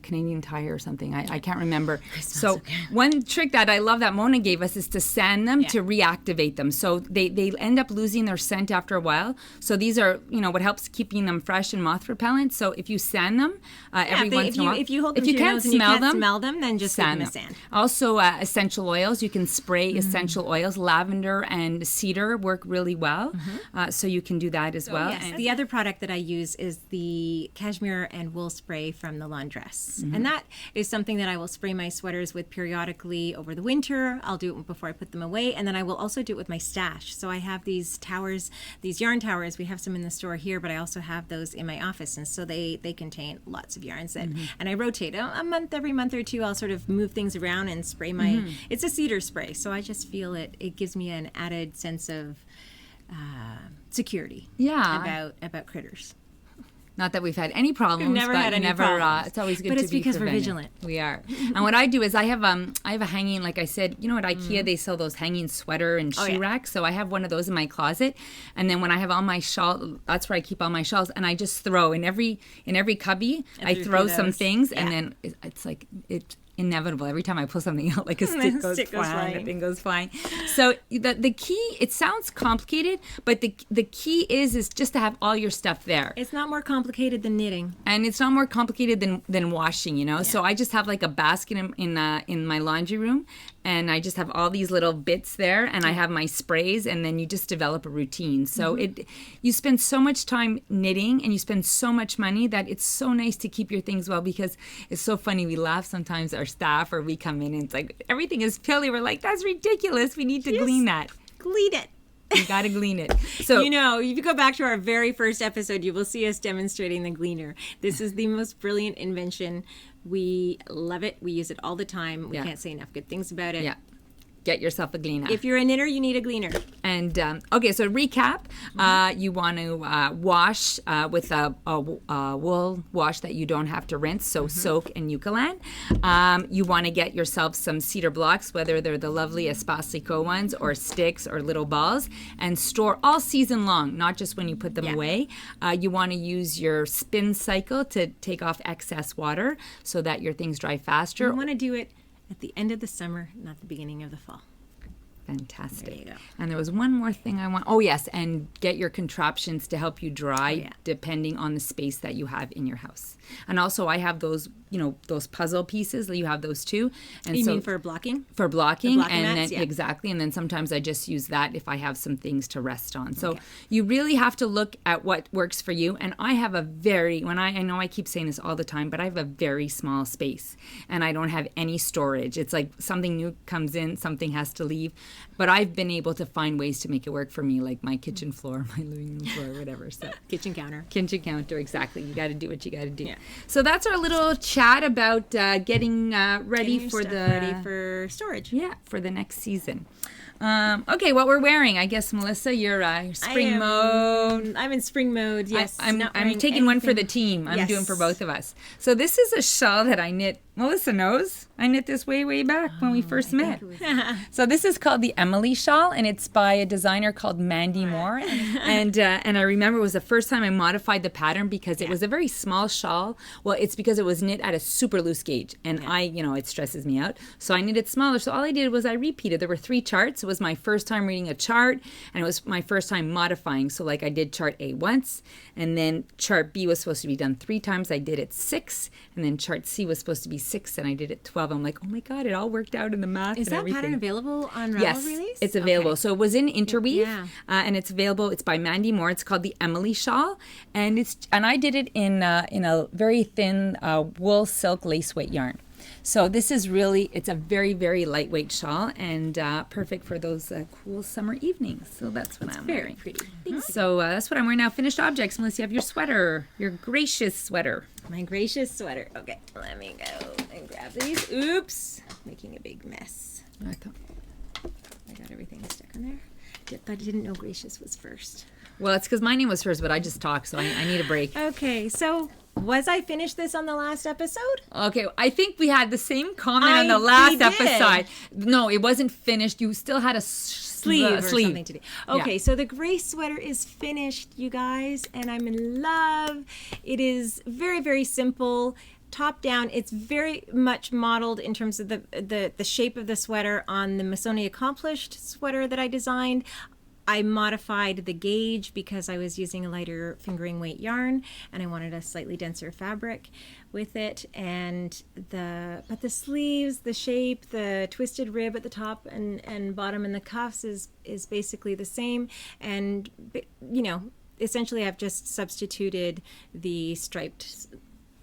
Canadian Tire or something. I can't remember. So one trick that I love that Mona gave us is to sand them to reactivate them. So they end up losing their scent after a while. So these are, what helps keeping them fresh and moth repellent. So if you sand them every once in a while. If you hold them to your nose and you can't smell them, then just give them a sand. Also essential oils. You can spray essential oils. Lavender and cedar work really well. So you can do that as well. Yes. The other product that I use is the cashmere and wool spray from the laundress. And that is something that I will spray my sweaters with periodically over the winter. I'll do it before I put them away, and then I will also do it with my stash. So I have these towers, these yarn towers. We have some in the store here, but I also have those in my office, and so they contain lots of yarns that, and I rotate every month or two. I'll sort of move things around and spray my. It's a cedar spray, so I just feel it gives me an added sense of security. Yeah, about critters. Not that we've had any problems. We've never had any problems. It's always good but to it's be because prevented. we're vigilant. We are. And what I do is I have a hanging, like I said, at IKEA they sell those hanging sweater and shoe racks. So I have one of those in my closet. And then when I have all my shawl, that's where I keep all my shawls. And I just throw in every cubby, I throw some things, and then it's like inevitable. Every time I pull something out, like a stick goes flying, a thing goes flying. So the key, it sounds complicated, but the key is just to have all your stuff there. It's not more complicated than knitting. And it's not more complicated than washing, So I just have like a basket in my laundry room, and I just have all these little bits there, and I have my sprays, and then you just develop a routine. So you spend so much time knitting, and you spend so much money that it's so nice to keep your things well, because it's so funny. We laugh sometimes, our staff, or we come in and it's like everything is pilly. We're like, that's ridiculous. We need to glean that. Glean it. You got to glean it. So if you go back to our very first episode, you will see us demonstrating the gleaner. This is the most brilliant invention. We love it. We use it all the time. We can't say enough good things about it. Yeah. Get yourself a gleaner. If you're a knitter, you need a gleaner. And okay, so recap: you want to wash with a wool wash that you don't have to rinse, so soak and Eucalan. You want to get yourself some cedar blocks, whether they're the lovely Espace Tricot ones or sticks or little balls, and store all season long, not just when you put them away. You want to use your spin cycle to take off excess water so that your things dry faster. You want to do it at the end of the summer, not the beginning of the fall. Fantastic. There you go. And there was one more thing I want. Oh, yes. And get your contraptions to help you dry depending on the space that you have in your house. And also I have those, those puzzle pieces. You have those too. And you mean for blocking? For blocking. And mats, then exactly. And then sometimes I just use that if I have some things to rest on. So you really have to look at what works for you. And I have I know I keep saying this all the time, but I have a very small space and I don't have any storage. It's like something new comes in, something has to leave. But I've been able to find ways to make it work for me, like my kitchen floor, my living room floor, whatever. So kitchen counter, exactly. You got to do what you got to do. Yeah. So that's our little chat about getting ready for storage. Yeah, for the next season. Okay, what we're wearing. I guess, Melissa, you're spring mode. I'm in spring mode, yes. I'm taking one for the team. I'm doing for both of us. So this is a shawl that I knit. Melissa knows. I knit this way back when we first met. So this is called the Emily shawl, and it's by a designer called Mandy Moore. And I remember it was the first time I modified the pattern because it was a very small shawl. Well, it's because it was knit at a super loose gauge, and it stresses me out. So I knit it smaller. So all I did was I repeated. There were 3 charts. It was my first time reading a chart, and it was my first time modifying. So like I did chart A once, and then chart B was supposed to be done 3 times. I did it 6, and then chart C was supposed to be 6, and I did it 12. I'm like, oh my God, it all worked out in the math. Is and that everything. pattern available on Ravelry? Yes, release? It's available. Okay. So it was in Interweave, and it's available. It's by Mandy Moore. It's called the Emily shawl, and I did it in a very thin wool silk lace weight yarn. So this is really, it's a very, very lightweight shawl and perfect for those cool summer evenings. So that's what I'm wearing. Very pretty. So that's what I'm wearing now. Finished objects. Melissa, you have your sweater, your gracious sweater. My gracious sweater. Okay, let me go and grab these. Oops, making a big mess. I got everything stuck on there. I didn't know gracious was first. Well, it's because my name was first, but I just talked, so I need a break. Okay, so was I finished this on the last episode? Okay, I think we had the same comment on the last episode. No, it wasn't finished. You still had a sleeve or something to do. Okay, so the gray sweater is finished, you guys, and I'm in love. It is very, very simple. Top down, it's very much modeled in terms of the shape of the sweater on the Missoni Accomplished sweater that I designed. I modified the gauge because I was using a lighter fingering weight yarn and I wanted a slightly denser fabric with it. But the sleeves, the shape, the twisted rib at the top and bottom and the cuffs is basically the same. And essentially I've just substituted the striped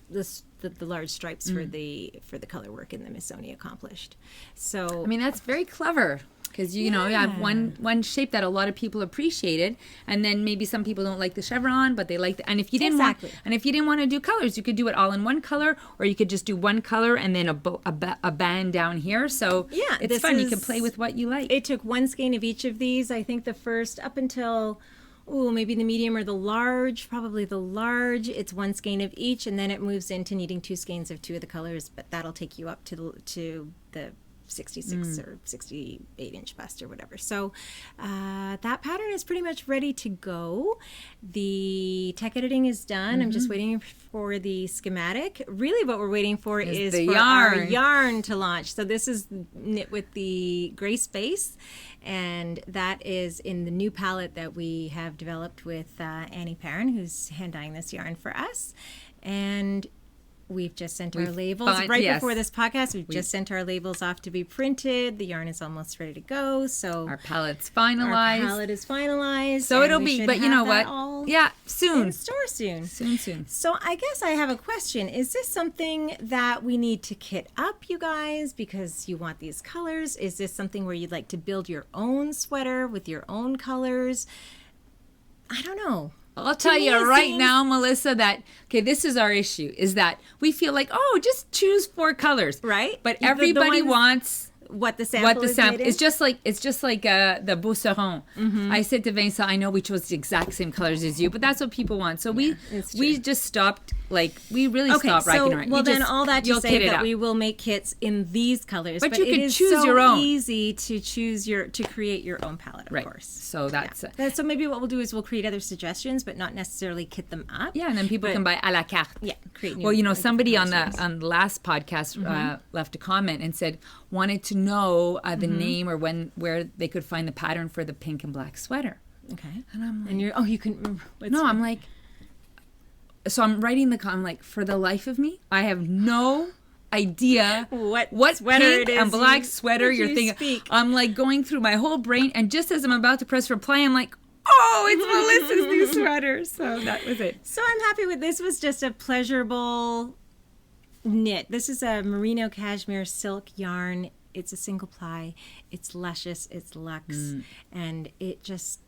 the large stripes for the color work in the Missoni Accomplished. So I mean, that's very clever. Because, you have one shape that a lot of people appreciated, and then maybe some people don't like the chevron, but they like and if you didn't want to do colors, you could do it all in one color, or you could just do one color and then a band down here. So it's fun. You can play with what you like. It took one skein of each of these. I think the first up until maybe the medium or the large, probably the large. It's one skein of each, and then it moves into needing 2 skeins of 2 of the colors, but that'll take you up to the 66 or 68 inch bust or whatever. So that pattern is pretty much ready to go. The tech editing is done. I'm just waiting for the schematic. Really what we're waiting for is for our yarn to launch. So this is knit with the gray space, and that is in the new palette that we have developed with Annie Perrin, who's hand dyeing this yarn for us. And we've just sent our labels before this podcast. We've just sent our labels off to be printed. The yarn is almost ready to go. So our palette's finalized. Our palette is finalized. So it'll be, but you know what? Yeah, soon. In store soon. Soon. So I guess I have a question. Is this something that we need to kit up, you guys, because you want these colors? Is this something where you'd like to build your own sweater with your own colors? I don't know. I'll tell you right now, Melissa, that, this is our issue, is that we feel like, just choose 4 colors. Right. But everybody wants what the sample is made in? It's just like the Beauceron. I said to Vincent, I know we chose the exact same colors as you, but that's what people want. So we just stopped, we really stopped writing our. Well, then all that to say that we will make kits in these colors. But you can choose your own. It's so easy to choose to create your own palette, of course. So that's so maybe what we'll do is we'll create other suggestions, but not necessarily kit them up. Yeah, and then people can buy à la carte. Yeah, create new. Well, somebody on the last podcast left a comment and said wanted to know the name or where they could find the pattern for the pink and black sweater. Okay. And I'm like, you can. I'm like, so I'm writing I'm like, for the life of me, I have no idea what sweater pink it is and black sweater you're thinking. Speak. I'm like going through my whole brain, and just as I'm about to press reply, I'm like, it's Melissa's new sweater. So that was it. So I'm happy with this. Was just a pleasurable knit. This is a merino cashmere silk yarn. It's a single ply. It's luscious. It's luxe, and it just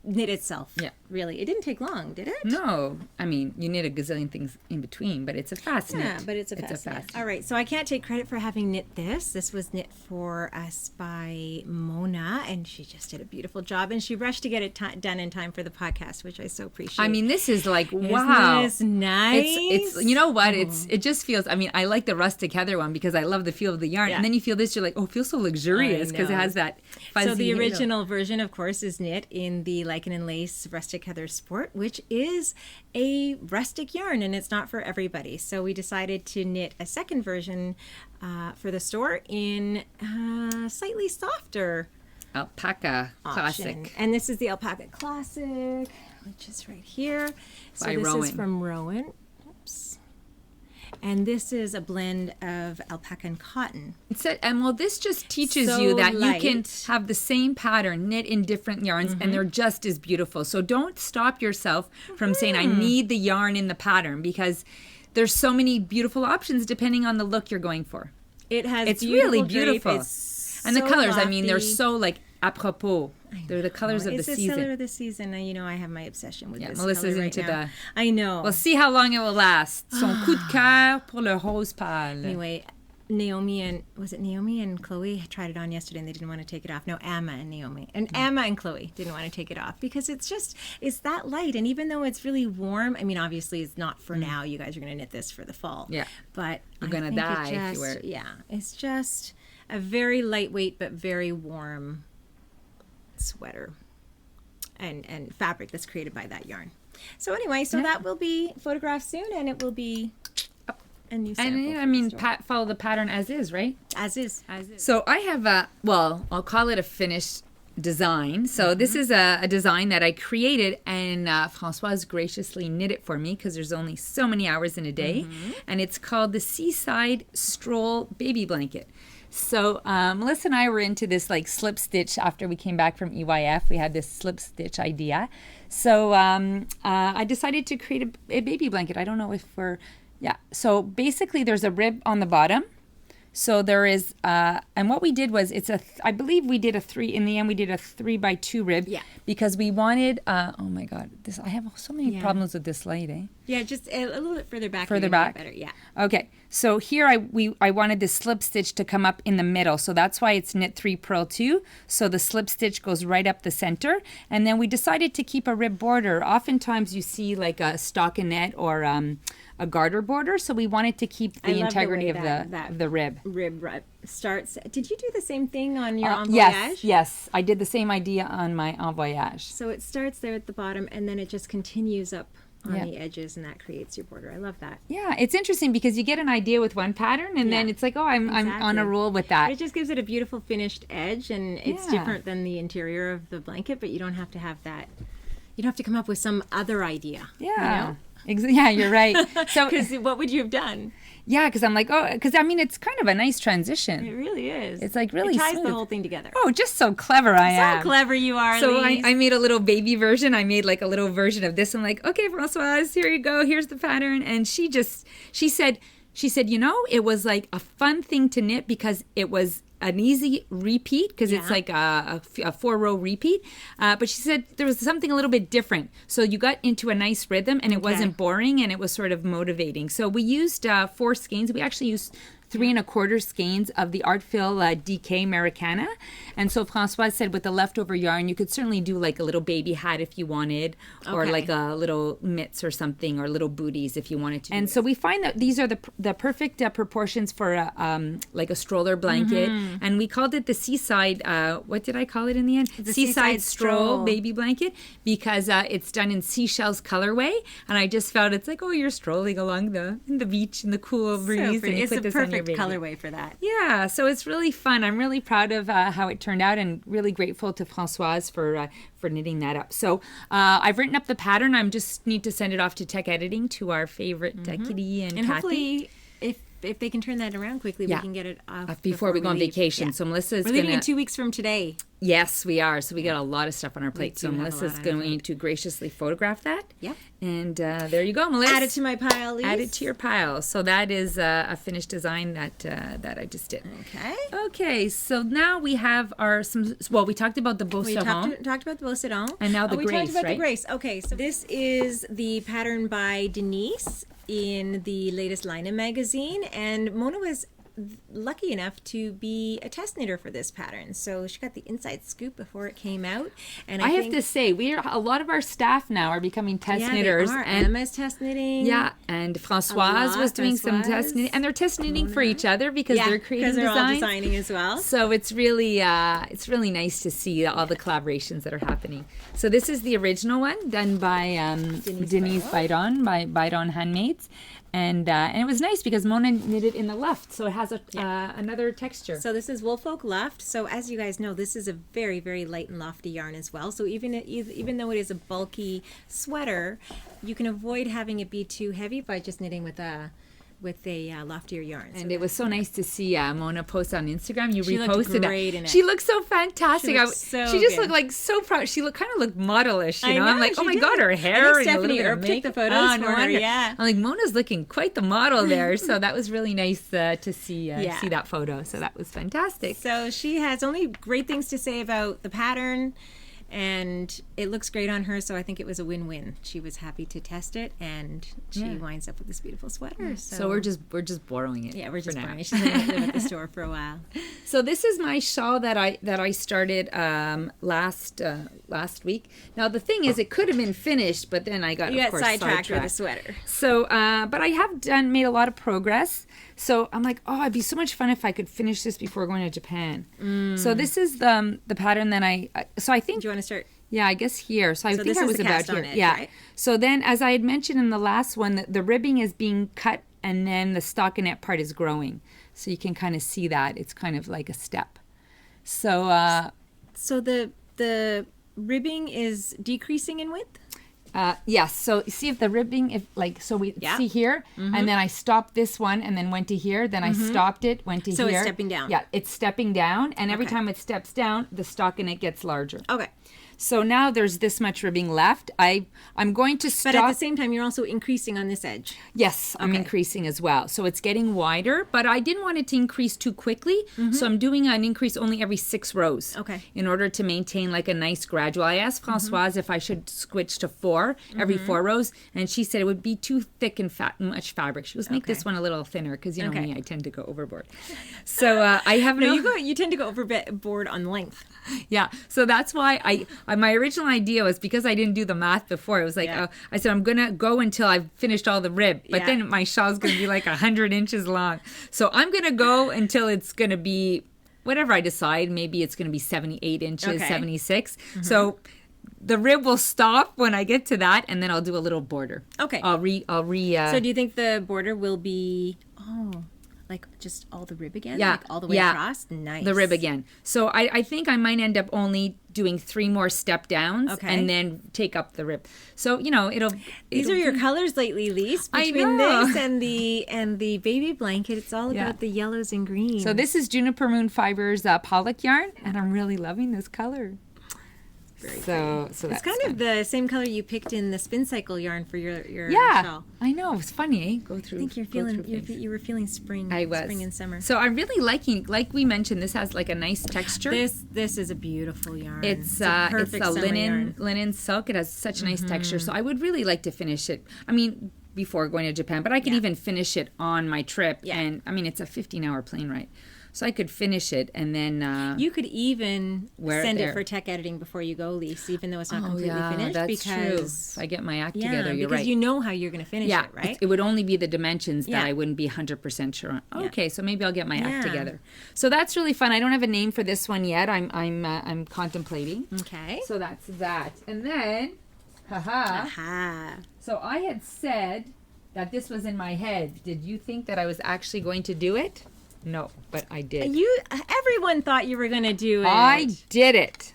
knit itself. Yeah, really. It didn't take long, did it? No, I mean you knit a gazillion things in between, but it's a fast knit. Yeah, but it's a fast knit. All right, so I can't take credit for having knit this. This was knit for us by Mona, and she just did a beautiful job, and she rushed to get it done in time for the podcast, which I so appreciate. I mean, this is like wow, isn't this nice? It's you know what? It just feels. I mean, I like the rustic heather one because I love the feel of the yarn, and then you feel this, you're like, it feels so luxurious because it has that fuzzy. So the original version, of course, is knit in the Lichen and Lace Rustic Heather Sport, which is a rustic yarn, and it's not for everybody. So we decided to knit a second version for the store in slightly softer alpaca classic. And this is the alpaca classic, which is right here. So by this Rowan. is from Rowan. Oops. And this is a blend of alpaca and cotton. This just teaches you that you can have the same pattern knit in different yarns, and they're just as beautiful. So don't stop yourself from saying, I need the yarn in the pattern, because there's so many beautiful options depending on the look you're going for. It's really beautiful. And the colors, lofty. I mean, they're so like apropos. They're the colors of the It's the season. color of the season. You know, I have my obsession with this Melissa's color right into now. the... I know. We'll see how long it will last. Son coup de cœur pour le rose pâle. Anyway, Naomi and Chloe tried it on yesterday and they didn't want to take it off. No, Emma and Naomi. And Emma and Chloe didn't want to take it off because it's that light. And even though it's really warm, I mean, obviously it's not for now. You guys are going to knit this for the fall. Yeah. But you're going to die if you wear it. Yeah. It's just a very lightweight but very warm sweater and fabric that's created by that yarn. So anyway, that will be photographed soon and it will be a new sample. And I mean, follow the pattern as is, right? As is. So I have I'll call it a finished design. So this is a design that I created and Françoise graciously knit it for me because there's only so many hours in a day. And it's called the Seaside Stroll Baby Blanket. So Melissa and I were into this like slip stitch after we came back from EYF. We had this slip stitch idea. So I decided to create a baby blanket. I don't know if so basically there's a rib on the bottom. So there is, and what we did was I believe we did in the end we did a 3x2 rib. Yeah. Because we wanted, oh my God, I have so many problems with this light, eh? Yeah, just a little bit further back. Further back? Better, yeah. Okay, so here I wanted the slip stitch to come up in the middle. So that's why it's knit 3 purl 2. So the slip stitch goes right up the center. And then we decided to keep a rib border. Oftentimes you see like a stockinette or a garter border. So we wanted to keep the integrity of the rib. Rib starts. Did you do the same thing on your En Voyage? Yes. I did the same idea on my En Voyage. So it starts there at the bottom and then it just continues up on the edges and that creates your border. I love that. Yeah, it's interesting because you get an idea with one pattern and then it's like, I'm on a roll with that. It just gives it a beautiful finished edge and it's different than the interior of the blanket, but you don't have to have that. You don't have to come up with some other idea. Yeah. You know? Yeah, you're right. So, because what would you have done? Yeah, because I'm like, because I mean, it's kind of a nice transition. It really is. It's like really it ties smooth. The whole thing together. Oh, just so clever I am. So clever you are, So Lise. I made a little baby version. I made like a little version of this. I'm like, okay, Françoise, here you go. Here's the pattern. And she said, you know, it was like a fun thing to knit because it was an easy repeat because it's like a 4-row repeat. But she said there was something a little bit different. So you got into a nice rhythm and it wasn't boring and it was sort of motivating. So we used 4 skeins. We actually used 3 1/4 skeins of the Artfil DK Americana. And so Françoise said with the leftover yarn, you could certainly do like a little baby hat if you wanted, or like a little mitts or something, or little booties if you wanted to. And so we find that these are the perfect proportions for like a stroller blanket. And we called it the Seaside, what did I call it in the end? The Seaside Stroll Baby Blanket, because it's done in seashells colorway. And I just felt it's like, you're strolling along the beach in the cool breeze. So and you it's put a this on your perfect baby. colorway for that. Yeah, so it's really fun. I'm really proud of how it turned out and really grateful to Françoise for knitting that up. So I've written up the pattern. I just need to send it off to tech editing to our favorite Kitty and Kathy. Hopefully if they can turn that around quickly, we can get it off before we go on vacation. Yeah. So Melissa's We're leaving in 2 weeks from today. Yes, we are. So we got a lot of stuff on our plate. So Melissa's going to graciously photograph that. Yep. And there you go, Melissa. Add it to my pile, Lise. Add it to your pile. So that is a finished design that I just did. Okay. Okay. So now we have we talked about the Beauceron. We talked about the Beauceron. And now the we Grace, talked about right? the Grace. Okay. So this is the pattern by Denise in the latest Lina magazine. And Mona was lucky enough to be a test knitter for this pattern, so she got the inside scoop before it came out. And I have to say, a lot of our staff now are becoming test knitters. They are. And Emma's test knitting. Yeah, and Françoise was doing some test knitting, and they're test knitting for each other because they're creating designs. All designing as well. So it's really nice to see all the collaborations that are happening. So this is the original one done by Denise Byron by Byron Handmaids. And it was nice because Mona knitted in the left, so it has another texture. So this is Woolfolk Luft. So as you guys know, this is a very, very light and lofty yarn as well. So even though it is a bulky sweater, you can avoid having it be too heavy by just knitting with loftier yarn. And it was so nice to see Mona post on Instagram. You she reposted looked great in it. She looked so fantastic. She just looked like so proud. She kind of looked modelish, you know. I'm like, oh my God, her hair. I think Stephanie Earp took the photos for her. Yeah. I'm like, Mona's looking quite the model there. So that was really nice to see that photo. So that was fantastic. So she has only great things to say about the pattern. And it looks great on her, so I think it was a win-win. She was happy to test it, and she winds up with this beautiful sweater. So we're just borrowing it. Yeah, we're just borrowing it. She's going to live at the store for a while. So this is my shawl that I started last week. Now the thing is, it could have been finished, but then I got sidetracked with a sweater. So, but I have made a lot of progress. So I'm like, oh, it'd be so much fun if I could finish this before going to Japan. So this is the pattern that I think. Do you want to start? Yeah, I guess here. So I think I was about here. Edge, yeah. Right? So then, as I had mentioned in the last one, the ribbing is being cut, and then the stockinette part is growing. So you can kind of see that it's kind of like a step. So. So the ribbing is decreasing in width. Yes. So see if the ribbing, see here, and then I stopped this one and then went to here. Then I stopped it, went to here. So it's stepping down. Yeah, it's stepping down, and every time it steps down, the stockinette gets larger. Okay. So now there's this much ribbing left. I'm going to stop. But at the same time, you're also increasing on this edge. Yes, I'm increasing as well. So it's getting wider, but I didn't want it to increase too quickly. So I'm doing an increase only every 6 rows. Okay. In order to maintain like a nice gradual. I asked Françoise if I should switch to 4 every 4 rows, and she said it would be too thick and much fabric. She goes, make this one a little thinner, because you know me, I tend to go overboard. So I have you tend to go overboard on length. Yeah. So that's why my original idea was, because I didn't do the math before, it was like, I said, I'm going to go until I've finished all the rib. But then my shawl's going to be like 100 inches long. So I'm going to go until it's going to be whatever I decide. Maybe it's going to be 78 inches, 76. So the rib will stop when I get to that, and then I'll do a little border. Okay. I'll re. So do you think the border will be, like just all the rib again? Yeah. Like all the way across? Nice. The rib again. So I think I might end up only doing 3 more step downs and then take up the rib. So, you know, These are your colors lately, Lise. Between this and the baby blanket, it's all about the yellows and greens. So this is Juniper Moon Fibers pollock yarn, and I'm really loving this color. So it's kind of the same color you picked in the spin cycle yarn for your shawl. I know, it's funny. Go through. I think you were feeling spring. I was. Spring and summer. So I'm really liking, like we mentioned, this has like a nice texture. This is a beautiful yarn. It's a linen silk. It has such a nice texture. So I would really like to finish it. I mean, before going to Japan, but I could even finish it on my trip. Yeah. And I mean, it's a 15-hour plane ride. So I could finish it, and then you could even send it for tech editing before you go, Lise, even though it's not completely finished. That's true. If I get my act together, you're right. Because you know how you're going to finish it, right? It would only be the dimensions that I wouldn't be 100% sure on. Okay, so maybe I'll get my act together. So that's really fun. I don't have a name for this one yet. I'm contemplating. Okay. So that's that, and then, So I had said that this was in my head. Did you think that I was actually going to do it? No, but I did. Everyone thought you were going to do it. I did it.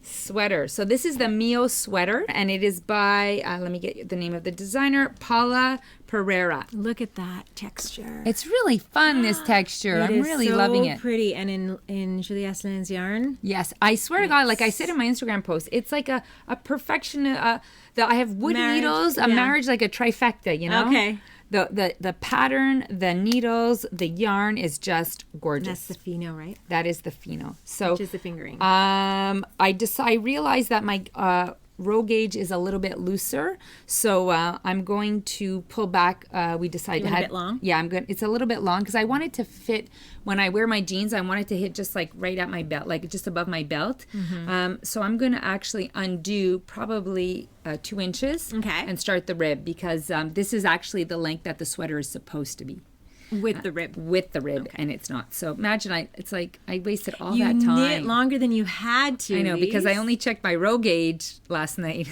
Sweater. So this is the Mio sweater, and it is by, let me get the name of the designer, Paula Pereira. Look at that texture. It's really fun, this texture. I'm really loving it. It's so pretty. And in Julie Asselin's yarn? Yes. I swear to God, like I said in my Instagram post, it's like a perfection. I have wood needles, a marriage, like a trifecta, you know? Okay. The pattern, the needles, the yarn is just gorgeous. That's the Fino, right? That is the Fino. So, which is the fingering. I realized that my row gauge is a little bit looser, so I'm going to pull back. We decided a bit long. Yeah, it's a little bit long because I want it to fit when I wear my jeans. I want it to hit just like right at my belt, like just above my belt. So I'm going to actually undo probably 2 inches and start the rib, because this is actually the length that the sweater is supposed to be. With the rib. And it's not. So imagine it's like I wasted all that time. You knit longer than you had to. I know, because I only checked my row gauge last night.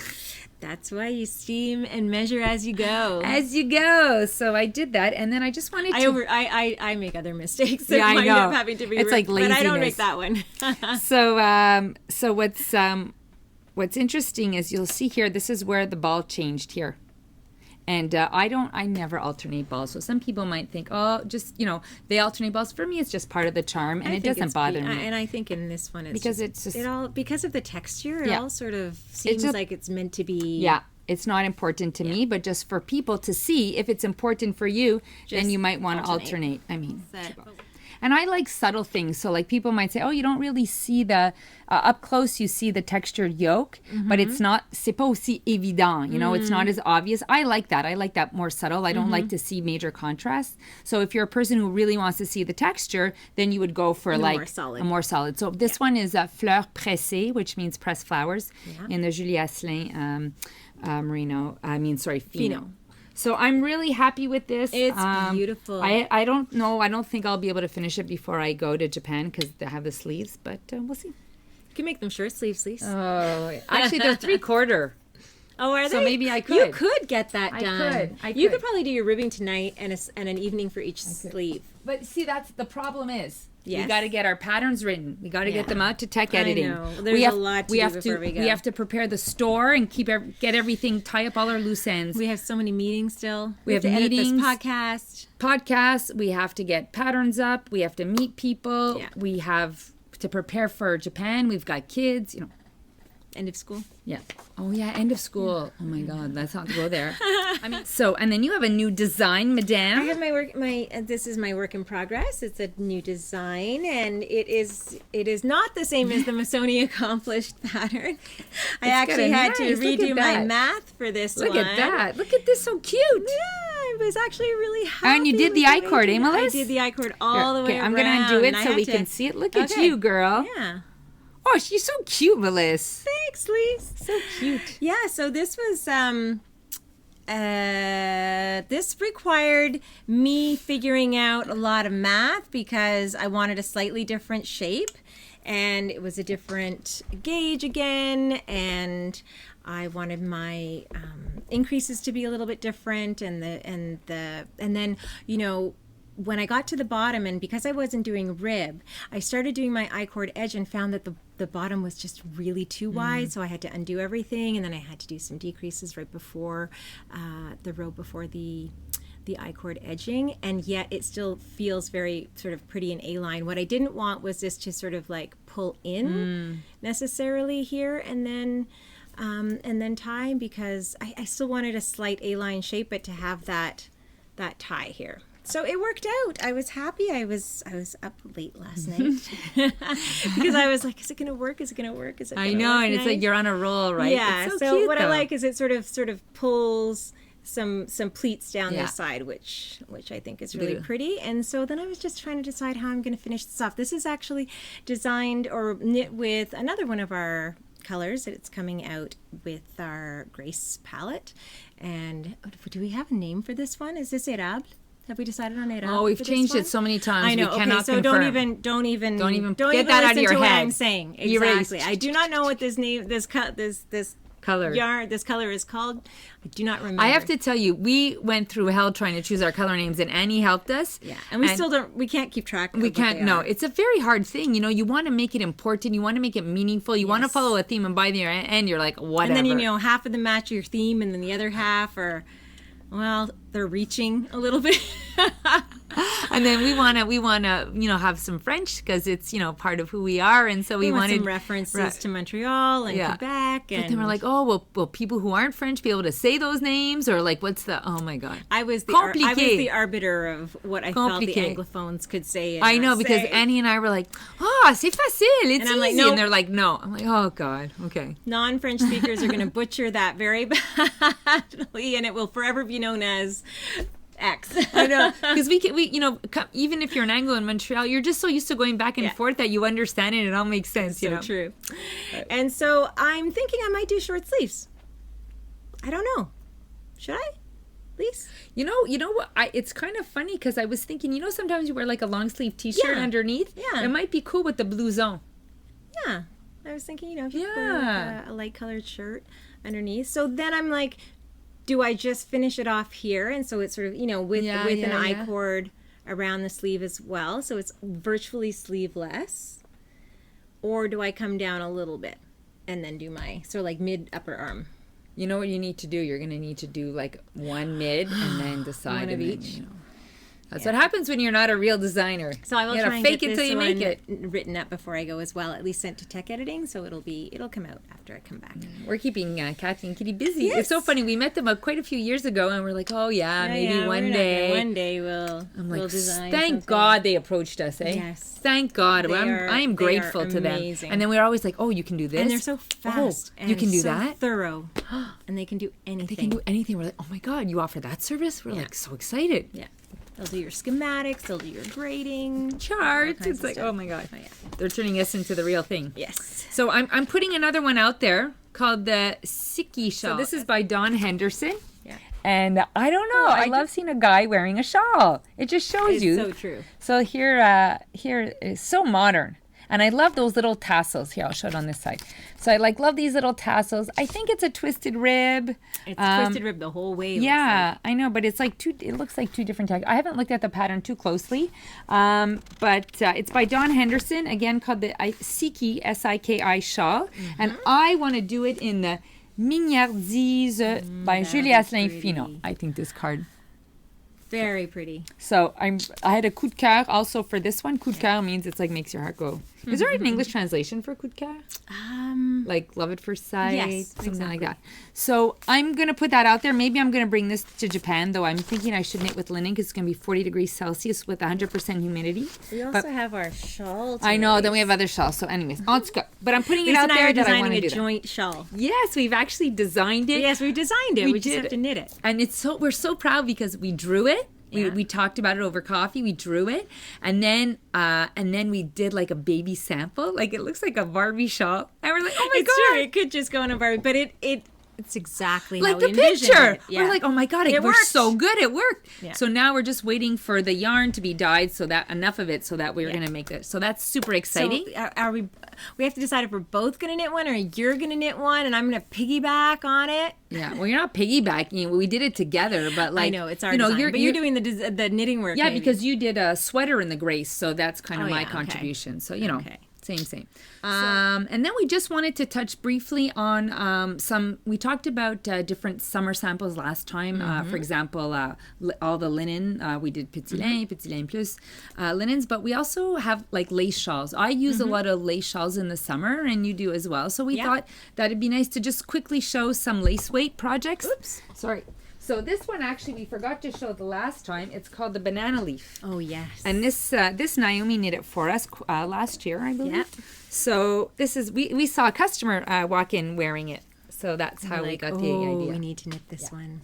That's why you steam and measure as you go. As you go. So I did that, and then I just wanted to... I make other mistakes. Yeah, I know. Having to be it's like laziness. But I don't make that one. So what's interesting is you'll see here, this is where the ball changed here. And I never alternate balls. So some people might think, oh, just, they alternate balls. For me, it's just part of the charm, and it doesn't bother me. And I think in this one, because it's just, because of the texture, it all sort of seems like it's meant to be. Yeah. It's not important to me, but just for people to see, if it's important for you, then you might want to alternate. I mean, and I like subtle things. So like people might say, oh, you don't really see the, up close you see the textured yoke, but it's not, c'est pas aussi évident, it's not as obvious. I like that. I like that more subtle. I don't like to see major contrast. So if you're a person who really wants to see the texture, then you would go for like a more solid. So this one is fleur pressée, which means pressed flowers in the Julie Asselin Fino. So I'm really happy with this. It's beautiful. I don't know. I don't think I'll be able to finish it before I go to Japan because they have the sleeves, but we'll see. You can make them short sleeves. Oh, actually, they're 3/4. Oh, are they? So maybe I could. You could get that done. I could. You could probably do your ribbing tonight and an evening for each sleeve. But see, that's the problem is. Yes. We got to get our patterns written. We got to get them out to tech editing. I know. There's a lot to do before we go. We have to prepare the store and get everything, tie up all our loose ends. We have so many meetings still. We have to meetings. Edit this Podcasts. We have to get patterns up. We have to meet people. Yeah. We have to prepare for Japan. We've got kids, End of school. Yeah. Oh, yeah. End of school. Oh, my God. Let's not go there. And then you have a new design, Madame. I have my work. This is my work in progress. It's a new design, and it is not the same as the Missoni accomplished pattern. I actually had to redo my math for this one. Look at that. Look at this. So cute. Yeah. I was actually really happy. And you did the I-cord, Melissa? I did the I-cord all the way around. I'm going to undo it so we can see it. Look at you, girl. Yeah. Oh, she's so cute, Melissa. Thanks, Lise. So cute. Yeah, so this was, this required me figuring out a lot of math because I wanted a slightly different shape. And it was a different gauge again. And I wanted my increases to be a little bit different. And then, when I got to the bottom, and because I wasn't doing rib, I started doing my I-cord edge and found that the bottom was just really too wide, so I had to undo everything, and then I had to do some decreases right before the row before the I-cord edging, and yet it still feels very sort of pretty in A-line. What I didn't want was this to sort of like pull in necessarily here and then tie, because I still wanted a slight A-line shape, but to have that tie here. So it worked out. I was happy. I was up late last night because I was like, is it going to work? Is it going to work? Is it I know, and it's like you're on a roll, right? Yeah. It's so cute, what though. I like is it sort of pulls some pleats down the side, which I think is really pretty. And so then I was just trying to decide how I'm going to finish this off. This is actually designed or knit with another one of our colors. It's coming out with our Grace palette. And do we have a name for this one? Is this Érable? Have we decided on it? Oh, we've changed it so many times. I know. We cannot so confirm. don't even get that out of your head. What I'm saying. Exactly. Erased. I do not know what this color is called. I do not remember. I have to tell you, we went through hell trying to choose our color names, and Annie helped us. Yeah, and we still don't. We can't keep track. We can't. No, it's a very hard thing. You want to make it important. You want to make it meaningful. You want to follow a theme, and by the end, you're like, whatever. And then half of them match your theme, and then the other half are. Well, they're reaching a little bit. And then we want to have some French because it's part of who we are, and so we wanted some references to Montreal and Quebec. And but then we're like, oh, will people who aren't French be able to say those names, or like what's the? Oh my God, I was the arbiter of what I felt the Anglophones could say. I know because Annie and I were like, c'est facile, it's easy, like, nope. And they're like, no. I'm like, oh God, okay. Non-French speakers are going to butcher that very badly, and it will forever be known as X. I know, because we even if you're an Anglo in Montreal, you're just so used to going back and forth that you understand it and it all makes sense. So true. And so I'm thinking I might do short sleeves. I don't know. Should I? Lise? You know what? It's kind of funny because I was thinking, sometimes you wear like a long sleeve T-shirt underneath. Yeah. It might be cool with the blouson. Yeah. I was thinking, if you wear like a light colored shirt underneath. So then I'm like, do I just finish it off here? And so it's sort of, with an I-cord around the sleeve as well. So it's virtually sleeveless. Or do I come down a little bit and then do my sort of like mid upper arm? You know what you need to do? You're going to need to do like one mid and then decide one of each. You know. That's what happens when you're not a real designer. So I will you try and fake get it this till you one make it. written up before I go as well. At least sent to tech editing, so it'll come out after I come back. We're keeping Kathy and Kitty busy. Yes. It's so funny. We met them quite a few years ago, and we're like, oh maybe one day We'll design. Thank something. God they approached us. Yes. Thank God. I am grateful to them. amazing. And then we're always like, oh, you can do this, And they're so fast. Oh, you can do so that. Thorough, and they can do anything. They can do anything. We're like, oh my God, you offer that service? We're like so excited. Yeah. They'll do your schematics. They'll do your grading Charts. It's like, stuff. oh my God. Oh, yeah. They're turning us into the real thing. Yes. So I'm putting another one out there called the Siki shawl. So this is by Dawn Henderson. Yeah. And I don't know. I love seeing a guy wearing a shawl. It just shows you. It's so true. So here is so modern. And I love those little tassels. Here, I'll show it on this side. So I love these little tassels. I think it's a twisted rib. It's twisted rib the whole way. Yeah, I know, but it's like it looks like two different tags. I haven't looked at the pattern too closely, but it's by Dawn Henderson, again called the Siki, S-I-K-I shawl. And I want to do it in the Mignardise by Julie Asselin-Fino. I think this card. Very pretty. So I had a coup de cœur also for this one. Coup de cœur means it's like makes your heart go. Is there an English translation for coup de cœur? Like love at first sight, yes, something like that. So I'm gonna put that out there. Maybe I'm gonna bring this to Japan, though. I'm thinking I should knit with linen because it's gonna be 40 degrees Celsius with 100% humidity. We also have our shawl. I know. Then we have other shawls. So, anyways, let's go. But I'm putting it out there that I want to do a joint shawl. Yes, we've actually designed it. Yes, we designed it. We just have to knit it. And we're so proud because we drew it. We talked about it over coffee. We drew it, and then we did like a baby sample. Like it looks like a Barbie shawl, and we're like, oh my God! True. It could just go in a Barbie, but it's exactly like how the we envisioned picture. It. Yeah. We're like, oh my God, it worked so good. It worked. Yeah. So now we're just waiting for the yarn to be dyed, so that enough of it, so that we're gonna make it. So that's super exciting. So are we? We have to decide if we're both gonna knit one, or you're gonna knit one, and I'm gonna piggyback on it. Yeah, well, you're not piggybacking. We did it together, but like I know it's our design, but you're doing the knitting work. Yeah, maybe. Because you did a sweater in the Grace, so that's kind of my contribution. So same. And then we just wanted to touch briefly on we talked about different summer samples last time. For example, all the linen. We did Petit Lin Plus linens, but we also have like lace shawls. I use a lot of lace shawls in the summer, and you do as well. So we thought that it'd be nice to just quickly show some lace weight projects. Oops, sorry. So this one actually we forgot to show the last time. It's called the banana leaf. Oh yes. And this Naomi knit it for us last year, I believe. Yep. So this is we saw a customer walk in wearing it. So that's how we got the idea. We need to knit this one.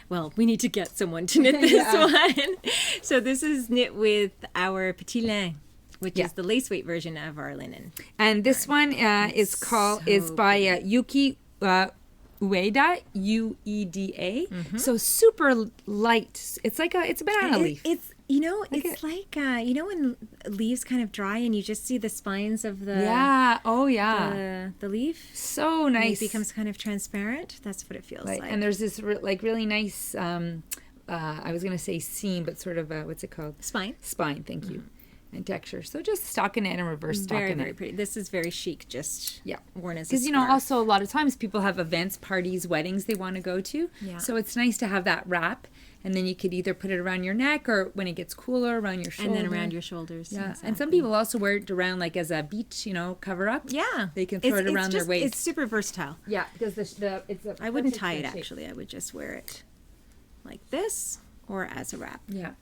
Well, we need to get someone to knit this one. So this is knit with our Petit Lin, which is the lace weight version of our linen. And this one is by Yuki Ueda, Ueda. So super light. It's like it's a banana leaf. It's like when leaves kind of dry and you just see the spines of the the leaf. So nice. And it becomes kind of transparent. That's what it feels like. And there's this really nice. I was gonna say seam, but sort of what's it called? Spine. Thank you. And texture. So just stockinette and reverse stockinette. Very pretty. This is very chic, just worn as a because also a lot of times people have events, parties, weddings they want to go to. Yeah. So it's nice to have that wrap, and then you could either put it around your neck or when it gets cooler around your shoulder. And then around your shoulders. Yeah. Exactly. And some people also wear it around like as a beach, cover up. Yeah. They can throw it around their waist. It's super versatile. Yeah, because I wouldn't tie it actually. I would just wear it like this or as a wrap. Yeah.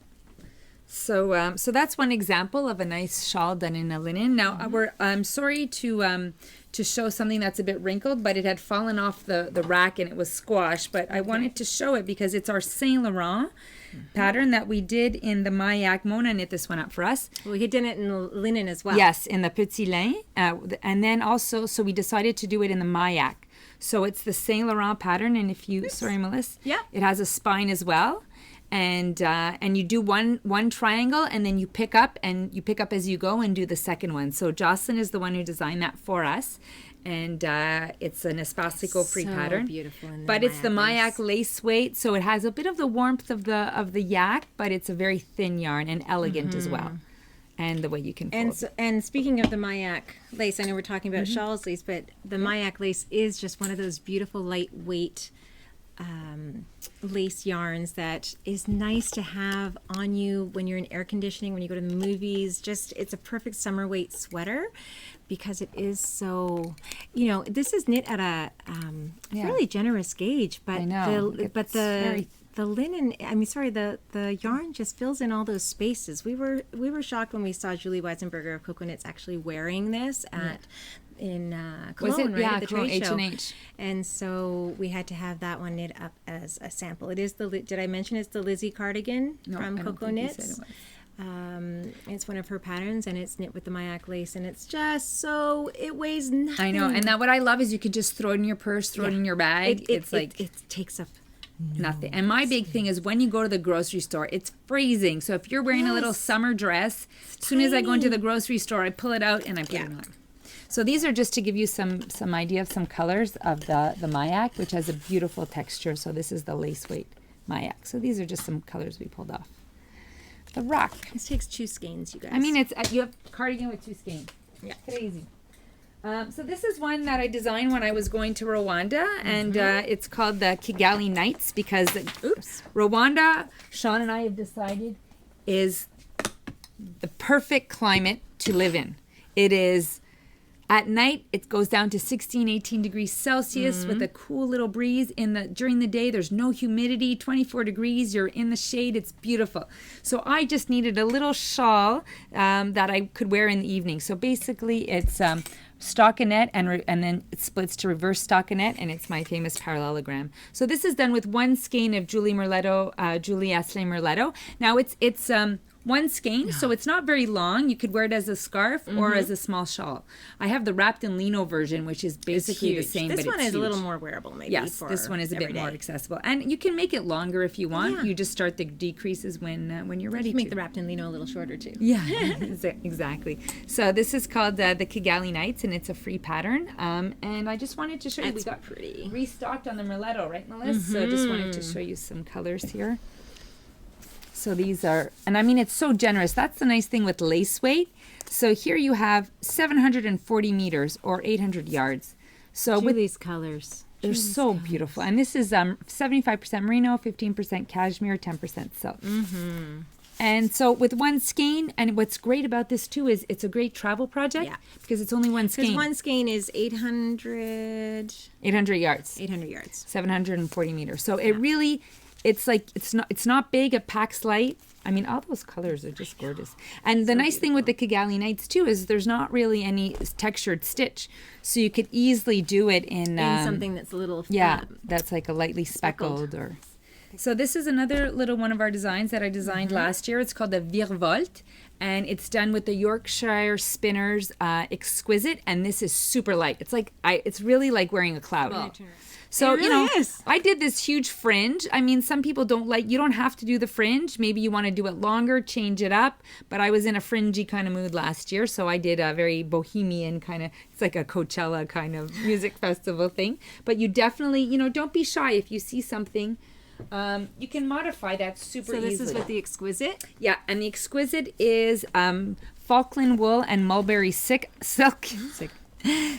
So that's one example of a nice shawl done in a linen. Now I'm sorry to show something that's a bit wrinkled, but it had fallen off the rack and it was squashed. But I wanted to show it because it's our Saint Laurent pattern that we did in the Maillac. Mona knit this one up for us. Well, we did it in linen as well. Yes, in the Petit Lin, and then also so we decided to do it in the Maillac. So it's the Saint Laurent pattern, and if you sorry, Melissa, it has a spine as well. And you do one triangle, and then you pick up as you go and do the second one. So Jocelyn is the one who designed that for us, and it's an Espace Tricot free pattern. Beautiful, but it's the Maillac lace weight, so it has a bit of the warmth of the yak, but it's a very thin yarn and elegant as well. and the way you can fold. And speaking of the Mayak lace, I know we're talking about shawls lace, but the Mayak lace is just one of those beautiful lightweight lace yarns that is nice to have on you when you're in air conditioning, when you go to the movies. Just, it's a perfect summer weight sweater because it is so, this is knit at a fairly generous gauge, but I know. the linen, the yarn just fills in all those spaces. We were shocked when we saw Julie Weisenberger of Cocoa Knits actually wearing this in Cologne, right, at the trade show. H&H. And so we had to have that one knit up as a sample. It is did I mention it's the Lizzie cardigan from Cocoa Knits? It's one of her patterns, and it's knit with the Mayak lace, and it's just so, it weighs nothing. I know, and what I love is you could just throw it in your purse, throw it in your bag. It takes up nothing. And my big thing is when you go to the grocery store, it's freezing. So if you're wearing a little summer dress, as soon as I go into the grocery store, I pull it out and I put it on. So these are just to give you some idea of some colors of the Mayak, which has a beautiful texture. So this is the lace weight Mayak. So these are just some colors we pulled off. The rock. This takes 2 skeins, you guys. I mean, you have cardigan with 2 skeins. Yeah, crazy. So this is one that I designed when I was going to Rwanda, and it's called the Kigali Nights because Rwanda, Sean and I have decided, is the perfect climate to live in. It is, at night, it goes down to 16, 18 degrees Celsius with a cool little breeze. During the day, there's no humidity, 24 degrees, you're in the shade, it's beautiful. So I just needed a little shawl that I could wear in the evening. So basically, it's stockinette, and then it splits to reverse stockinette, and it's my famous parallelogram. So this is done with 1 skein of Julie Astley Merletto. Now it's 1 skein, so it's not very long. You could wear it as a scarf or as a small shawl. I have the wrapped in lino version, which is basically the same, but it's This one is huge. a little more wearable, maybe. Yes, this one is a bit more accessible, and you can make it longer if you want. Yeah. You just start the decreases when you're ready. You can make the wrapped in lino a little shorter too. Yeah, exactly. So this is called the Kigali Nights, and it's a free pattern. And I just wanted to show you, we got pretty restocked on the Merletto, right, Melissa? So I just wanted to show you some colors here. So these are, and I mean, it's so generous. That's the nice thing with lace weight. So here you have 740 meters or 800 yards. So with these colors, they're so beautiful. And this is 75% merino, 15% cashmere, 10% silk. And so with 1 skein, and what's great about this too is it's a great travel project because it's only 1 skein. Because 1 skein is 800 yards. 800 yards. 740 meters. So it really, it's like, it's not big, it packs light. I mean, all those colors are just gorgeous. And the nice thing with the Kigali Nights too is there's not really any textured stitch. So you could easily do it in something that's a little that's like a lightly speckled or. So this is another little one of our designs that I designed last year. It's called the Virevolte, and it's done with the Yorkshire Spinners Exquisite, and this is super light. It's like it's really like wearing a cloud. So, I did this huge fringe. I mean, some people you don't have to do the fringe. Maybe you want to do it longer, change it up. But I was in a fringy kind of mood last year, so I did a very bohemian kind of, it's like a Coachella kind of music festival thing. But you definitely, don't be shy if you see something. You can modify that super easily. So this is with the Exquisite? Yeah, and the Exquisite is Falkland wool and mulberry silk.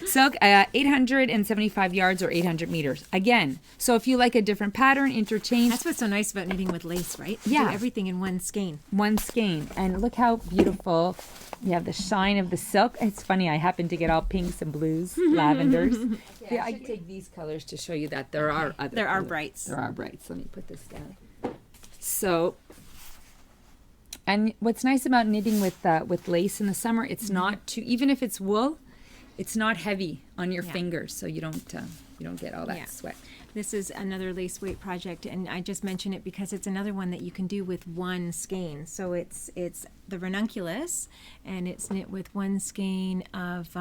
Silk, 875 yards or 800 meters. Again, so if you like a different pattern, interchange. That's what's so nice about knitting with lace, right? Yeah. You do everything in 1 skein. 1 skein. And look how beautiful. You have the shine of the silk. It's funny, I happen to get all pinks and blues, lavenders. Yeah, I take these colors to show you that there are other There are colors. brights. There are brights. Let me put this down. So, and what's nice about knitting with lace in the summer, it's not too, even if it's wool, it's not heavy on your fingers, so you don't get all that sweat. This is another lace weight project, and I just mention it because it's another one that you can do with 1 skein. So it's the ranunculus, and it's knit with 1 skein of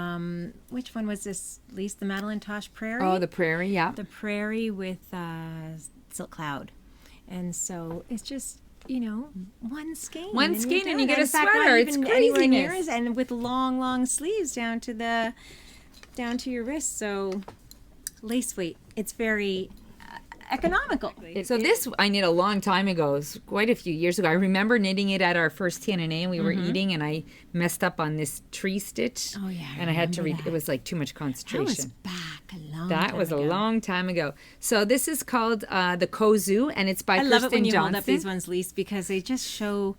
which one was this? Lise, the Madeline Tosh Prairie. Oh, the prairie, yeah. The prairie with silk cloud, and so it's just. 1 skein. 1 skein, and you get a fact, sweater. It's craziness. And with long sleeves down to your wrist. So lace weight. It's very. economical. So this I knit a long time ago. It was quite a few years ago. I remember knitting it at our first TNA, and we were eating, and I messed up on this tree stitch. Oh yeah, and I had to read. It was like too much concentration. That was back a long. That was time a ago. long time ago. So this is called the Kozu, and it's by I Kirsten love it when you Johnson. hold up these ones, Lise, because they just show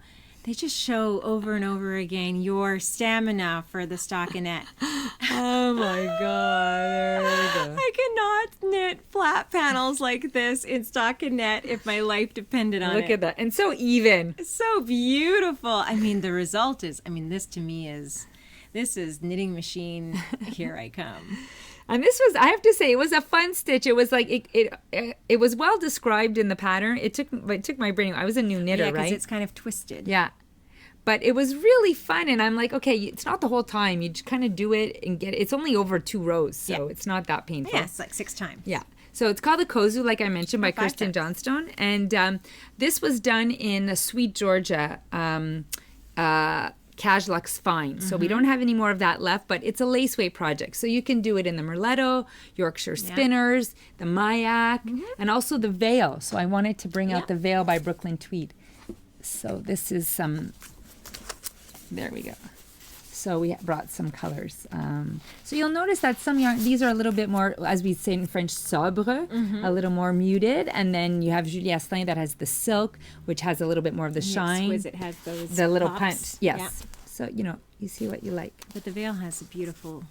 over and over again your stamina for the stockinette. Oh my God! There we go. I cannot knit flat panels like this in stockinette if my life depended on it. Look at that, and so even. It's so beautiful. I mean, the result is, this to me is, this is knitting machine. Here I come. And this was, I have to say, it was a fun stitch. It was like it was well described in the pattern. It took my brain. I was a new knitter, because right? it's kind of twisted. Yeah. But it was really fun, and I'm like, okay, it's not the whole time. You just kind of do it and get it. It's only over 2 rows, so it's not that painful. Yeah, it's like 6 times. Yeah. So it's called the Kozu, like I mentioned, by 5 Kirsten times. Johnstone. And this was done in Sweet Georgia, Cashluck's Fine. So we don't have any more of that left, but it's a lace weight project. So you can do it in the Merletto, Yorkshire Spinners, the Mayak, and also the Veil. So I wanted to bring out the Veil by Brooklyn Tweed. So this is some... There we go. So we brought some colors. So you'll notice that some yarn, these are a little bit more, as we say in French, sobre, a little more muted. And then you have Julie Asselin that has the silk, which has a little bit more of the shine. Exquisite has those The little pops. punch. Yes. Yeah. So, you see what you like. But the veil has a beautiful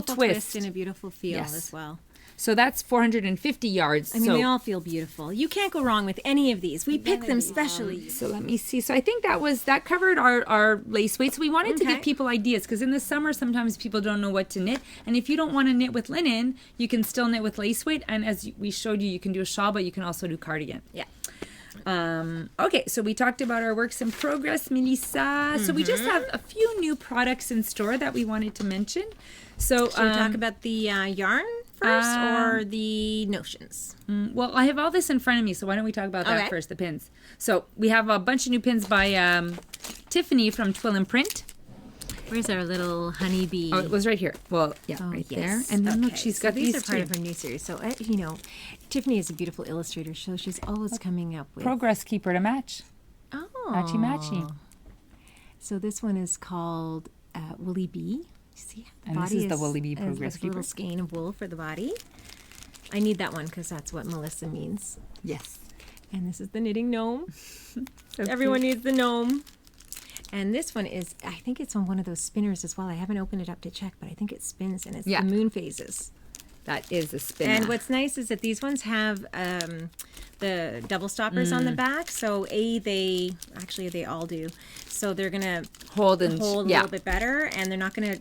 twist. and a beautiful feel Yes. as well. So that's 450 yards. I mean, they all feel beautiful. You can't go wrong with any of these. We pick them specially. So let me see. So I think that covered our lace weight. So we wanted to give people ideas because in the summer sometimes people don't know what to knit. And if you don't want to knit with linen, you can still knit with lace weight. And as we showed you can do a shawl, but you can also do cardigan. Yeah. Okay, so we talked about our works in progress, Melissa. So we just have a few new products in store that we wanted to mention. So Should we talk about the yarn first or the notions? Well, I have all this in front of me, so why don't we talk about that first, the pins. So we have a bunch of new pins by Tiffany from Twill and Print. Where's our little honeybee? Oh, it was right here. Well, yeah, right there. And then look, she's got these these are part two. of her new series. So, Tiffany is a beautiful illustrator, so she's always coming up with... Progress Keeper to match. Oh. Matchy matchy. So this one is called Woolly Bee. See, the And body this is the Woolly Bee has Progress a little Keeper. skein of wool for the body. I need that one because that's what Melissa means. Yes. And this is the knitting gnome. So Everyone cute. needs the gnome. And this one is, I think it's on one of those spinners as well. I haven't opened it up to check, but I think it spins, and it's the moon phases. That is a spinner. And what's nice is that these ones have the double stoppers on the back. So they all do. So they're gonna hold a little bit better, and they're not gonna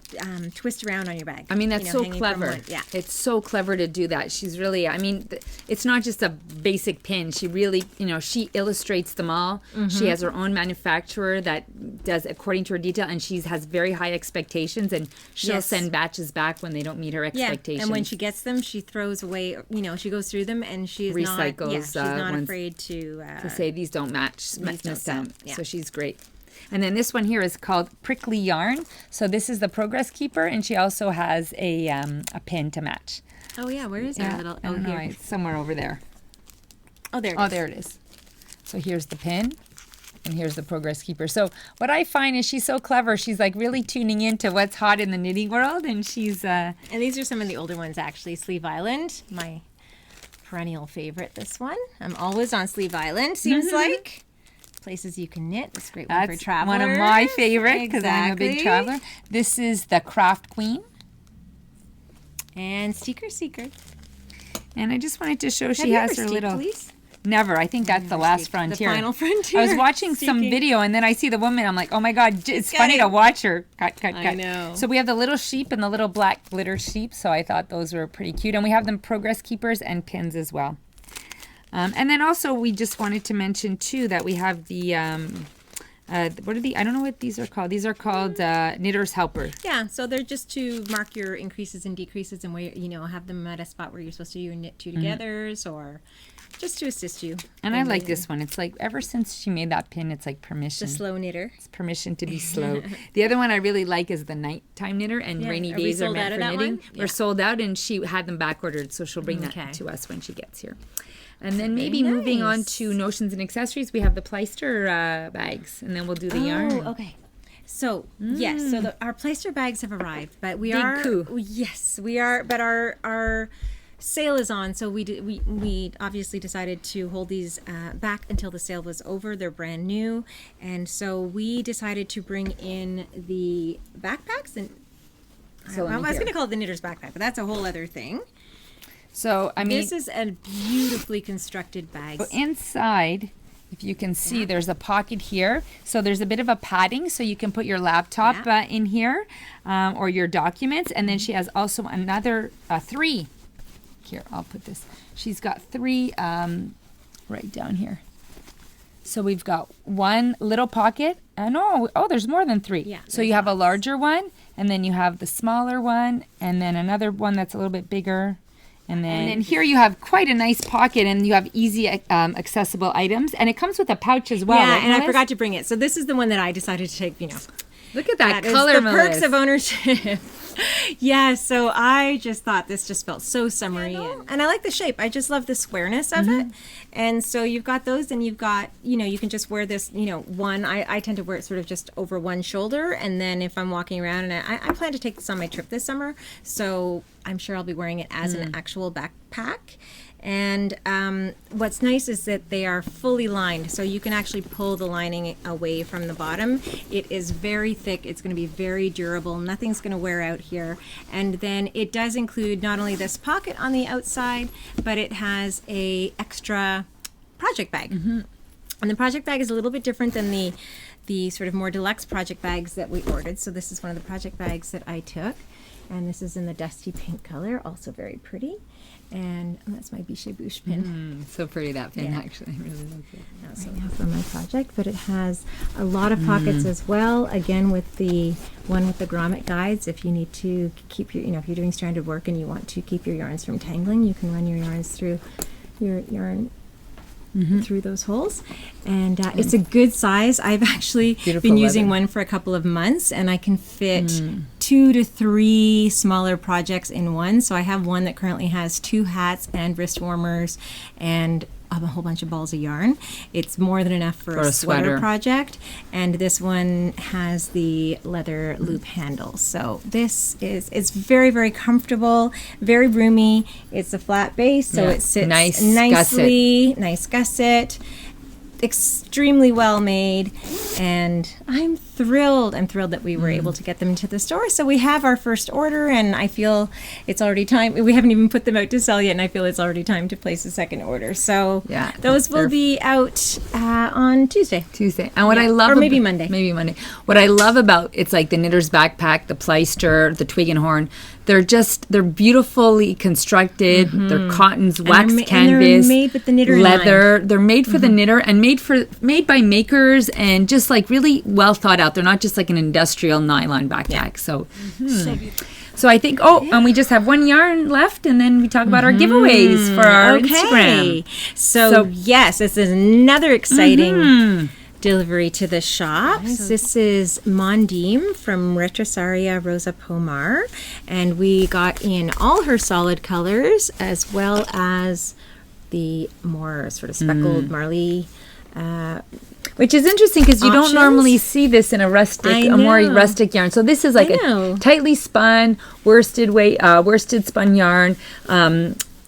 twist around on your bag. I mean, that's so hanging from clever. one. Yeah, it's so clever to do that. She's really, it's not just a basic pin. She really, she illustrates them all. She has her own manufacturer that does according to her detail, and she has very high expectations, and she'll send batches back when they don't meet her expectations. And when she gets them, she throws away. She goes through them, and she's recycles. She's not afraid to say these don't match. These don't sell. Yeah. So she's great. And then this one here is called Prickly Yarn. So this is the Progress Keeper, and she also has a pin to match. Oh yeah, where is our little? I don't know, it's somewhere over there. Oh, there it is. There it is. So here's the pin, and here's the Progress Keeper. So what I find is she's so clever. She's like really tuning into what's hot in the knitting world, and she's. And these are some of the older ones actually. Sleeve Island, my perennial favorite. This one, I'm always on Sleeve Island. Seems like. Places you can knit. It's a great one for travelers. One of my favorite because I'm a big traveler. This is the Craft Queen. And Seeker Seeker. And I just wanted to show she has her little... Please? Never. I think that's the last frontier. The final frontier. I was watching some video and then I see the woman. I'm like, oh my God, it's funny to watch her. Cut. I know. So we have the little sheep and the little black glitter sheep. So I thought those were pretty cute. And we have them Progress Keepers and pins as well. And then also we just wanted to mention too that we have the what are I don't know what these are called. These are called Knitter's Helper. Yeah, so they're just to mark your increases and decreases and where have them at a spot where you're supposed to knit two togethers or just to assist you. And I like this one. It's like ever since she made that pin, it's like permission. The slow knitter. It's permission to be slow. The other one I really like is the nighttime knitter, and rainy days are meant for knitting. We're sold out, and she had them back ordered, so she'll bring that to us when she gets here. And then maybe moving on to notions and accessories, we have the pleister bags, and then we'll do the yarn. Okay. So yes, so our pleister bags have arrived, but we are but our sale is on, so we obviously decided to hold these back until the sale was over. They're brand new, and so we decided to bring in the backpacks, and I was going to call it the knitter's backpack, but that's a whole other thing. So I mean, this is a beautifully constructed bag. So inside, if you can see, there's a pocket here. So there's a bit of a padding, so you can put your laptop in here or your documents. And then she has also another 3. Here, I'll put this. She's got 3 right down here. So we've got one little pocket. There's more than 3. Yeah, so you have a larger one, and then you have the smaller one, and then another one that's a little bit bigger. And then here you have quite a nice pocket, and you have easy accessible items. And it comes with a pouch as well. Yeah, right, and I forgot to bring it. So this is the one that I decided to take, Look at that is color, the Melissa. perks of ownership. Yeah, so I just thought this just felt so summery. And I like the shape. I just love the squareness of it. And so you've got those, and you've got, you can just wear this, one. I tend to wear it sort of just over one shoulder. And then if I'm walking around, and I plan to take this on my trip this summer, so I'm sure I'll be wearing it as an actual backpack. And what's nice is that they are fully lined, so you can actually pull the lining away from the bottom. It is very thick. It's going to be very durable. Nothing's going to wear out here. And then it does include not only this pocket on the outside, but it has a extra project bag. And the project bag is a little bit different than the sort of more deluxe project bags that we ordered. So this is one of the project bags that I took. And this is in the dusty pink color, also very pretty. And that's my Bichet Bouche pin. So pretty, that pin, actually. I really love it. That's right now for my project, but it has a lot of pockets as well. Again, with the one with the grommet guides, if you need to keep your, if you're doing stranded work and you want to keep your yarns from tangling, you can run your yarns through your yarn through those holes. And it's a good size. I've actually been using one for a couple of months, and I can fit 2 to 3 smaller projects in one. So I have one that currently has 2 hats and wrist warmers and a whole bunch of balls of yarn. It's more than enough for a sweater project. And this one has the leather loop handle. So this is very, very comfortable, very roomy. It's a flat base, so it sits nicely. Nice gusset. Extremely well made, and I'm thrilled that we were able to get them to the store. So we have our first order, and I feel it's already time. We haven't even put them out to sell yet, and I feel it's already time to place a second order. So those will be out on Tuesday. And what I love, maybe Monday. What I love about it's like the knitter's backpack, the pleister, the twig and horn. They're beautifully constructed. They're cottons, wax canvas, and they're made with the knitter leather. in mind. They're made for the knitter and made by makers, and just like really well thought out. They're not just like an industrial nylon backpack. So So I think, and we just have one yarn left, and then we talk about our giveaways for our Instagram. So yes, this is another exciting delivery to the shop. Nice. This is Mondim from Retrosaria Rosa Pomar, and we got in all her solid colors as well as the more sort of speckled Marley, which is interesting because you don't normally see this in a more rustic yarn. So this is like a tightly spun worsted spun yarn.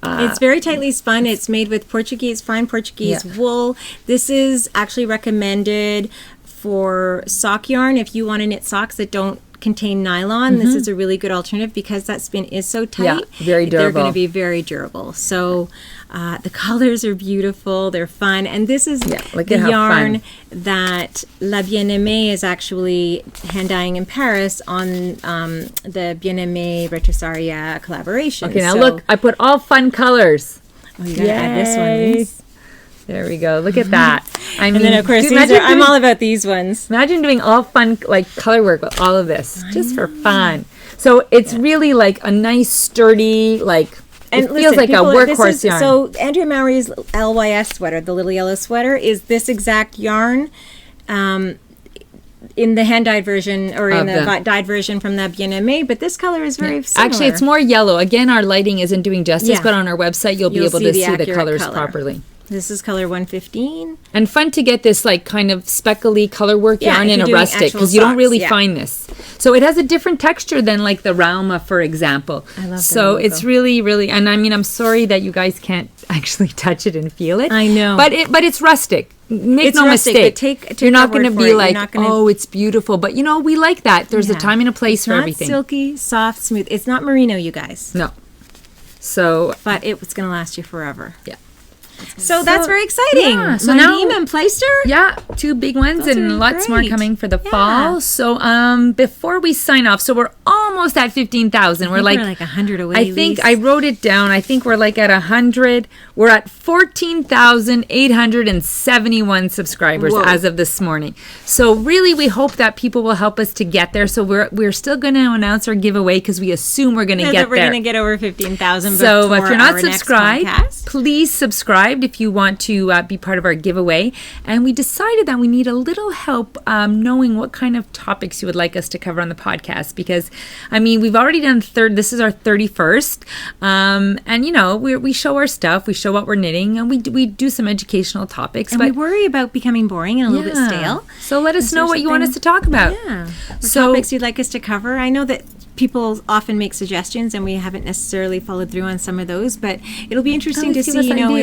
It's very tightly spun. It's made with fine Portuguese wool. This is actually recommended for sock yarn. If you want to knit socks that don't contain nylon, this is a really good alternative because that spin is so tight. Very durable. They're going to be very durable. So the colors are beautiful. They're fun. And this is the yarn that La Bien-Aimée is actually hand dyeing in Paris on the Bien-Aimée Retrosaria collaboration. Okay, now look, I put all fun colors. Oh, you got to add this one. There we go. Look at that. I mean, and then of course I'm all about these ones. Imagine doing all fun like color work with all of this just for fun. So it's really like a nice sturdy and it feels like a workhorse yarn. So Andrea Mowry's LYS sweater, the little yellow sweater, is this exact yarn. in the hand-dyed version or in the dyed version from the Bien-Aimé, but this color is very similar. Actually, it's more yellow. Again, our lighting isn't doing justice, but on our website, you'll be able to see the colors properly. This is color 115. And fun to get this like kind of speckly color work yarn in a rustic, because you don't really find this. So it has a different texture than like the Rauma, for example. I love so it's really, really, and I mean, I'm sorry that you guys can't actually touch it and feel it. I know. But it's rustic. Make no mistake. Take you're not going to be like, oh, it's beautiful. But you know, we like that. There's a time and a place for everything. It's not silky, soft, smooth. It's not merino, you guys. No. So. But it's going to last you forever. Yeah. So that's very exciting. Yeah, so Mondim and Pleister? Yeah, 2 big ones and lots more coming for the fall. So before we sign off, so we're almost at 15,000. We're like 100 away. I think I wrote it down. I think we're like at 100. We're at 14,871 subscribers as of this morning. So really, we hope that people will help us to get there. So we're still going to announce our giveaway because we assume we're going to get there. We're going to get over 15,000. So if you're not subscribed, please subscribe if you want to be part of our giveaway. And we decided that we need a little help knowing what kind of topics you would like us to cover on the podcast, because I mean, we've already done this is our 31st, and you know, we show our stuff, we show what we're knitting, and we do some educational topics, and we worry about becoming boring and a little bit stale. So let us know what you want us to talk about. Topics you'd like us to cover. I know that people often make suggestions and we haven't necessarily followed through on some of those, but it'll be interesting to see, you know,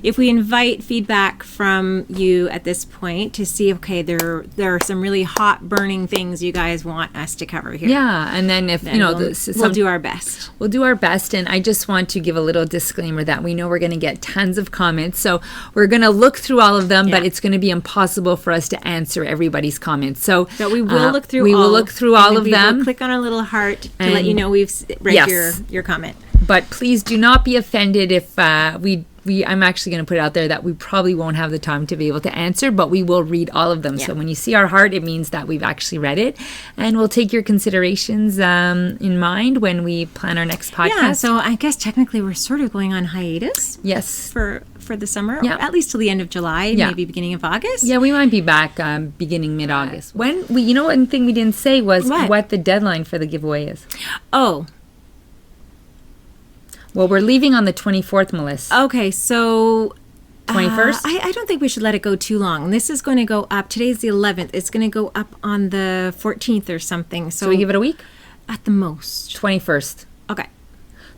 if we invite feedback from you at this point to see, okay, there are some really hot burning things you guys want us to cover here. Yeah, and then if, you know, we'll do our best. We'll do our best, and I just want to give a little disclaimer that we know we're going to get tons of comments, so we're going to look through all of them, but it's going to be impossible for us to answer everybody's comments. So but we will look through all of them. We'll click on a little heart to let you know we've read your comment. But please do not be offended if I'm actually going to put it out there that we probably won't have the time to be able to answer, but we will read all of them. So when you see our heart, it means that we've actually read it, and we'll take your considerations in mind when we plan our next podcast. Yeah, so I guess technically we're sort of going on hiatus. Yes. For the summer, or at least till the end of July, maybe beginning of August. Yeah, we might be back beginning mid-August. When you know, one thing we didn't say was what the deadline for the giveaway is. Oh. Well, we're leaving on the 24th, Melissa. Okay, so 21st? I don't think we should let it go too long. This is going to go up. Today's the 11th. It's going to go up on the 14th or something. So we give it a week? At the most. 21st. Okay.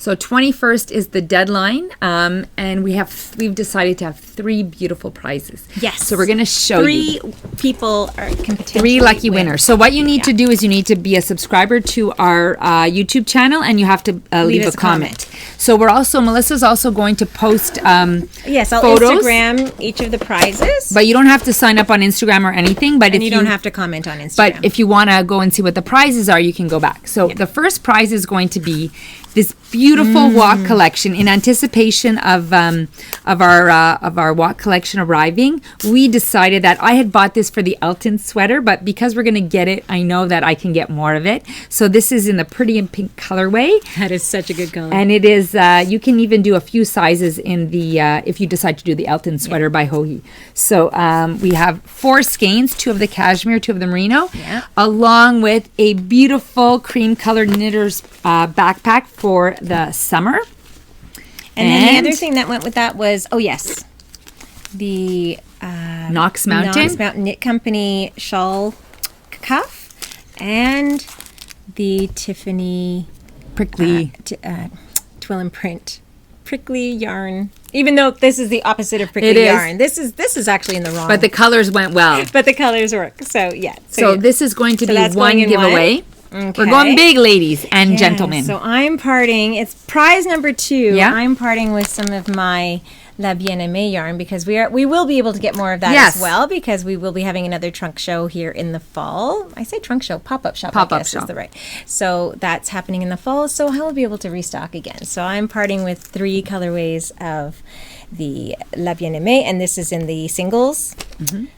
So 21st is the deadline, and we've decided to have 3 beautiful prizes. Yes. So we're going to show 3 people can potentially 3 lucky winners. So what you need to do is you need to be a subscriber to our YouTube channel, and you have to leave a comment. So Melissa's also going to post yes, I'll photos. Instagram each of the prizes. But you don't have to sign up on Instagram or anything. But and you don't have to comment on Instagram. But if you want to go and see what the prizes are, you can go back. So the first prize is going to be this beautiful walk collection. In anticipation of our walk collection arriving, we decided that I had bought this for the Elton sweater, but because we're going to get it, I know that I can get more of it. So this is in the pretty and pink colorway. That is such a good color. And it is, you can even do a few sizes in the, if you decide to do the Elton sweater by Hohi. So we have 4 skeins, 2 of the cashmere, 2 of the merino, along with a beautiful cream colored knitter's backpack for the summer. And then the other thing that went with that was, the Knox Mountain Knit Company shawl cuff and the Tiffany prickly twill and print prickly yarn. Even though this is the opposite of prickly yarn, this is actually in the wrong. But the colors went well. But the colors work. So So this is going to be one giveaway. Okay. We're going big, ladies and gentlemen. So I'm parting. It's prize number 2. Yeah. I'm parting with some of my La Bien-Aimée yarn because we will be able to get more of that as well, because we will be having another trunk show here in the fall. I say trunk show, pop-up shop. Pop-up shop is the right. So that's happening in the fall. So I will be able to restock again. So I'm parting with 3 colorways of the La Bien-Aimée, and this is in the singles,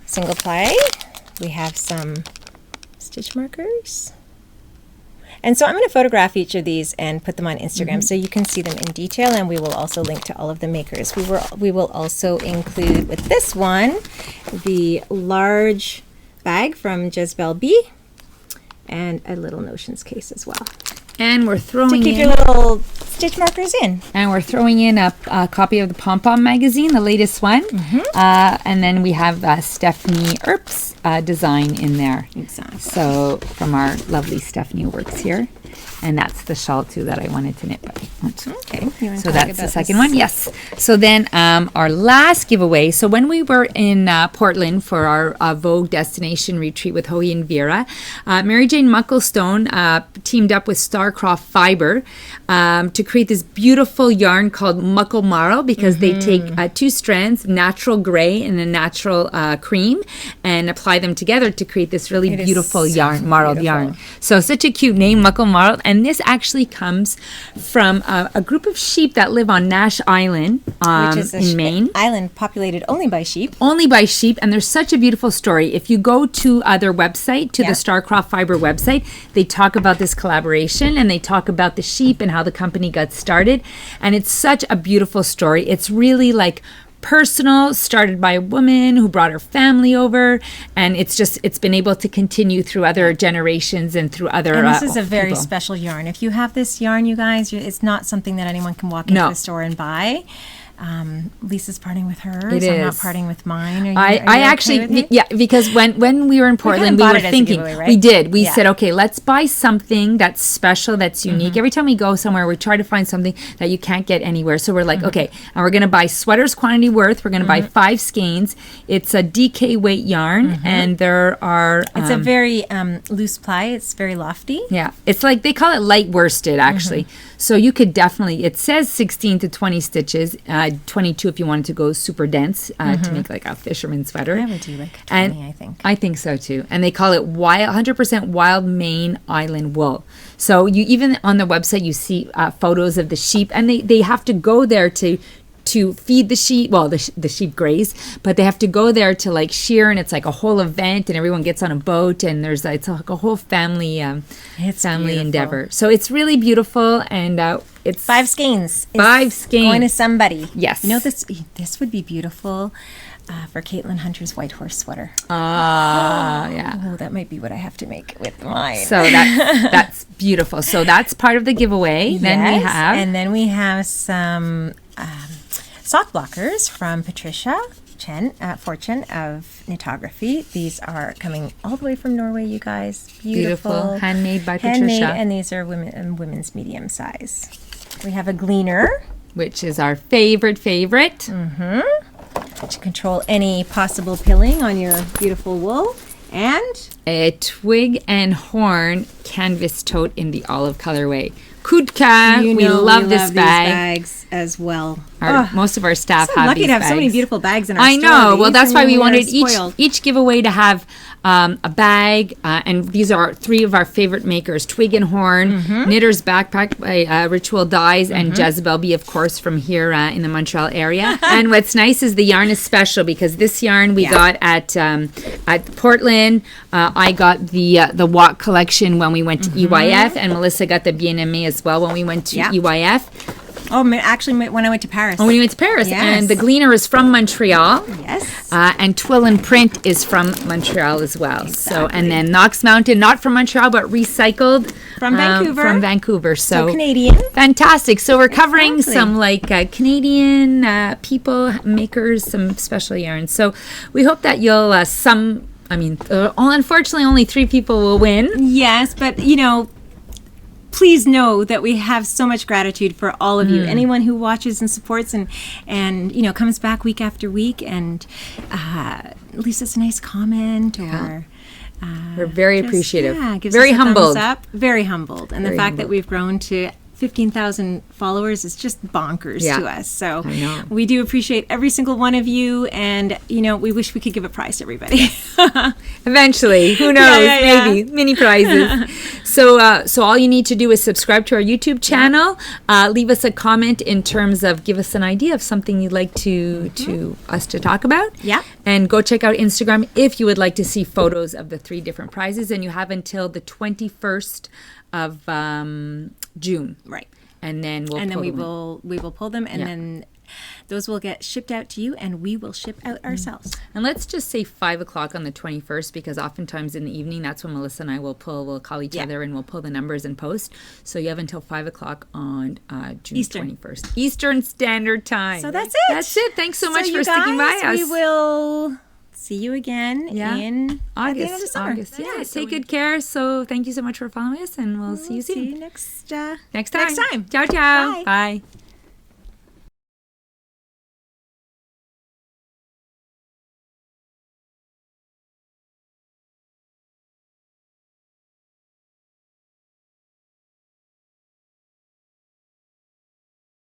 single ply. We have some stitch markers. And so I'm going to photograph each of these and put them on Instagram so you can see them in detail, and we will also link to all of the makers. We will also include with this one the large bag from Jezebel B, and a little notions case as well. And we're throwing to keep in, your little stitch markers in. And we're throwing in a copy of the Pom Pom magazine, the latest one. And then we have Stephanie Earp's design in there. Exactly. So from our lovely Stephanie who works here. And that's the shawl too that I wanted to knit. Okay. So that's the second one. Yes. So then our last giveaway. So when we were in Portland for our Vogue Destination Retreat with Hoey and Vera, Mary Jane Mucklestone teamed up with Starcroft Fiber to create this beautiful yarn called Muckle Marl, because they take 2 strands, natural gray and a natural cream, and apply them together to create this really beautiful yarn, marled yarn. So such a cute name, Muckle Marl. And this actually comes from a group of sheep that live on Nash Island which is in Maine. Island populated only by sheep. Only by sheep. And there's such a beautiful story. If you go to their website, to the Starcroft Fiber website, they talk about this collaboration and they talk about the sheep and how the company got started. And it's such a beautiful story. It's really like personal, started by a woman who brought her family over, and it's been able to continue through other generations and through other and this is a very people. special yarn. If you have this yarn, you guys, it's not something that anyone can walk into the store and buy. Lisa's parting with hers. I'm not parting with mine. Are you actually, okay with me? because when we were in Portland, we were thinking, right? We did. We said, okay, let's buy something that's special, that's unique. Every time we go somewhere, we try to find something that you can't get anywhere. So we're like, okay, and we're going to buy sweaters quantity worth. We're going to buy 5 skeins. It's a DK weight yarn, and there are... it's a very loose ply. It's very lofty. Yeah. It's like, they call it light worsted, actually. So you could definitely, it says 16 to 20 stitches, 22 if you wanted to go super dense to make like a fisherman sweater. I would do like 20, I think. I think so too. And they call it 100% wild Maine island wool. So you even on the website, you see photos of the sheep, and they have to go there to feed the sheep. Well, the sheep graze, but they have to go there to like shear, and it's like a whole event, and everyone gets on a boat, and it's like a whole family endeavor. So it's really beautiful, and it's 5 skeins. 5 skeins going to somebody. Yes. You know, this would be beautiful for Caitlin Hunter's white horse sweater. Yeah. Oh, that might be what I have to make with mine. So that's beautiful. So that's part of the giveaway. Then we have some sock blockers from Patricia Fortune of Knitography. These are coming all the way from Norway, you guys. Beautiful. Handmade by Patricia. And these are women's medium size. We have a gleaner, which is our favorite. To control any possible pilling on your beautiful wool. And a twig and horn canvas tote in the olive colorway. Kutka, we love this bag. These bags as well. Most of our staff have these bags. Lucky to have so many beautiful bags in our store. I know. Well, that's why we wanted each giveaway to have a bag, and these are 3 of our favorite makers: Twig and Horn, Knitter's Backpack by Ritual Dyes, and Jezebel B, of course, from here in the Montreal area. And what's nice is the yarn is special, because this yarn we got at Portland. I got the Walk collection when we went to EYF, and Melissa got the Bien-Aimé as well when we went to EYF. Oh, actually, when I went to Paris. Oh, when you went to Paris. Yes. And the Gleaner is from Montreal. Yes. And Twill and Print is from Montreal as well. Exactly. So, and then Knox Mountain, not from Montreal, but recycled. From Vancouver. From Vancouver. So Canadian. Fantastic. So we're covering some like Canadian people, makers, some special yarns. So we hope that you'll, unfortunately, only 3 people will win. Yes, but, please know that we have so much gratitude for all of you. Anyone who watches and supports and comes back week after week and leaves us a nice comment or we're very appreciative. Gives very us a humbled. thumbs up. Very humbled. And the fact that we've grown to 15,000 followers is just bonkers to us. So we do appreciate every single one of you, and we wish we could give a prize to everybody. Eventually, who knows? Maybe mini prizes. So all you need to do is subscribe to our YouTube channel. Leave us a comment in terms of give us an idea of something you'd like to us to talk about. Yeah. And go check out Instagram if you would like to see photos of the 3 different prizes. And you have until the 21st of June. Right. And then we will pull them, and then those will get shipped out to you, and we will ship out ourselves. And let's just say 5 o'clock on the 21st, because oftentimes in the evening, that's when Melissa and I we'll call each other and we'll pull the numbers and post. So you have until 5 o'clock on June 21st. Eastern Standard Time. So that's it. That's it. Thanks so much for sticking by us. We will see you again in August. at the end of the summer. August. Yeah, take good care. So thank you so much for following us, and we'll see you soon. See you next time. Ciao, ciao. Bye. Bye.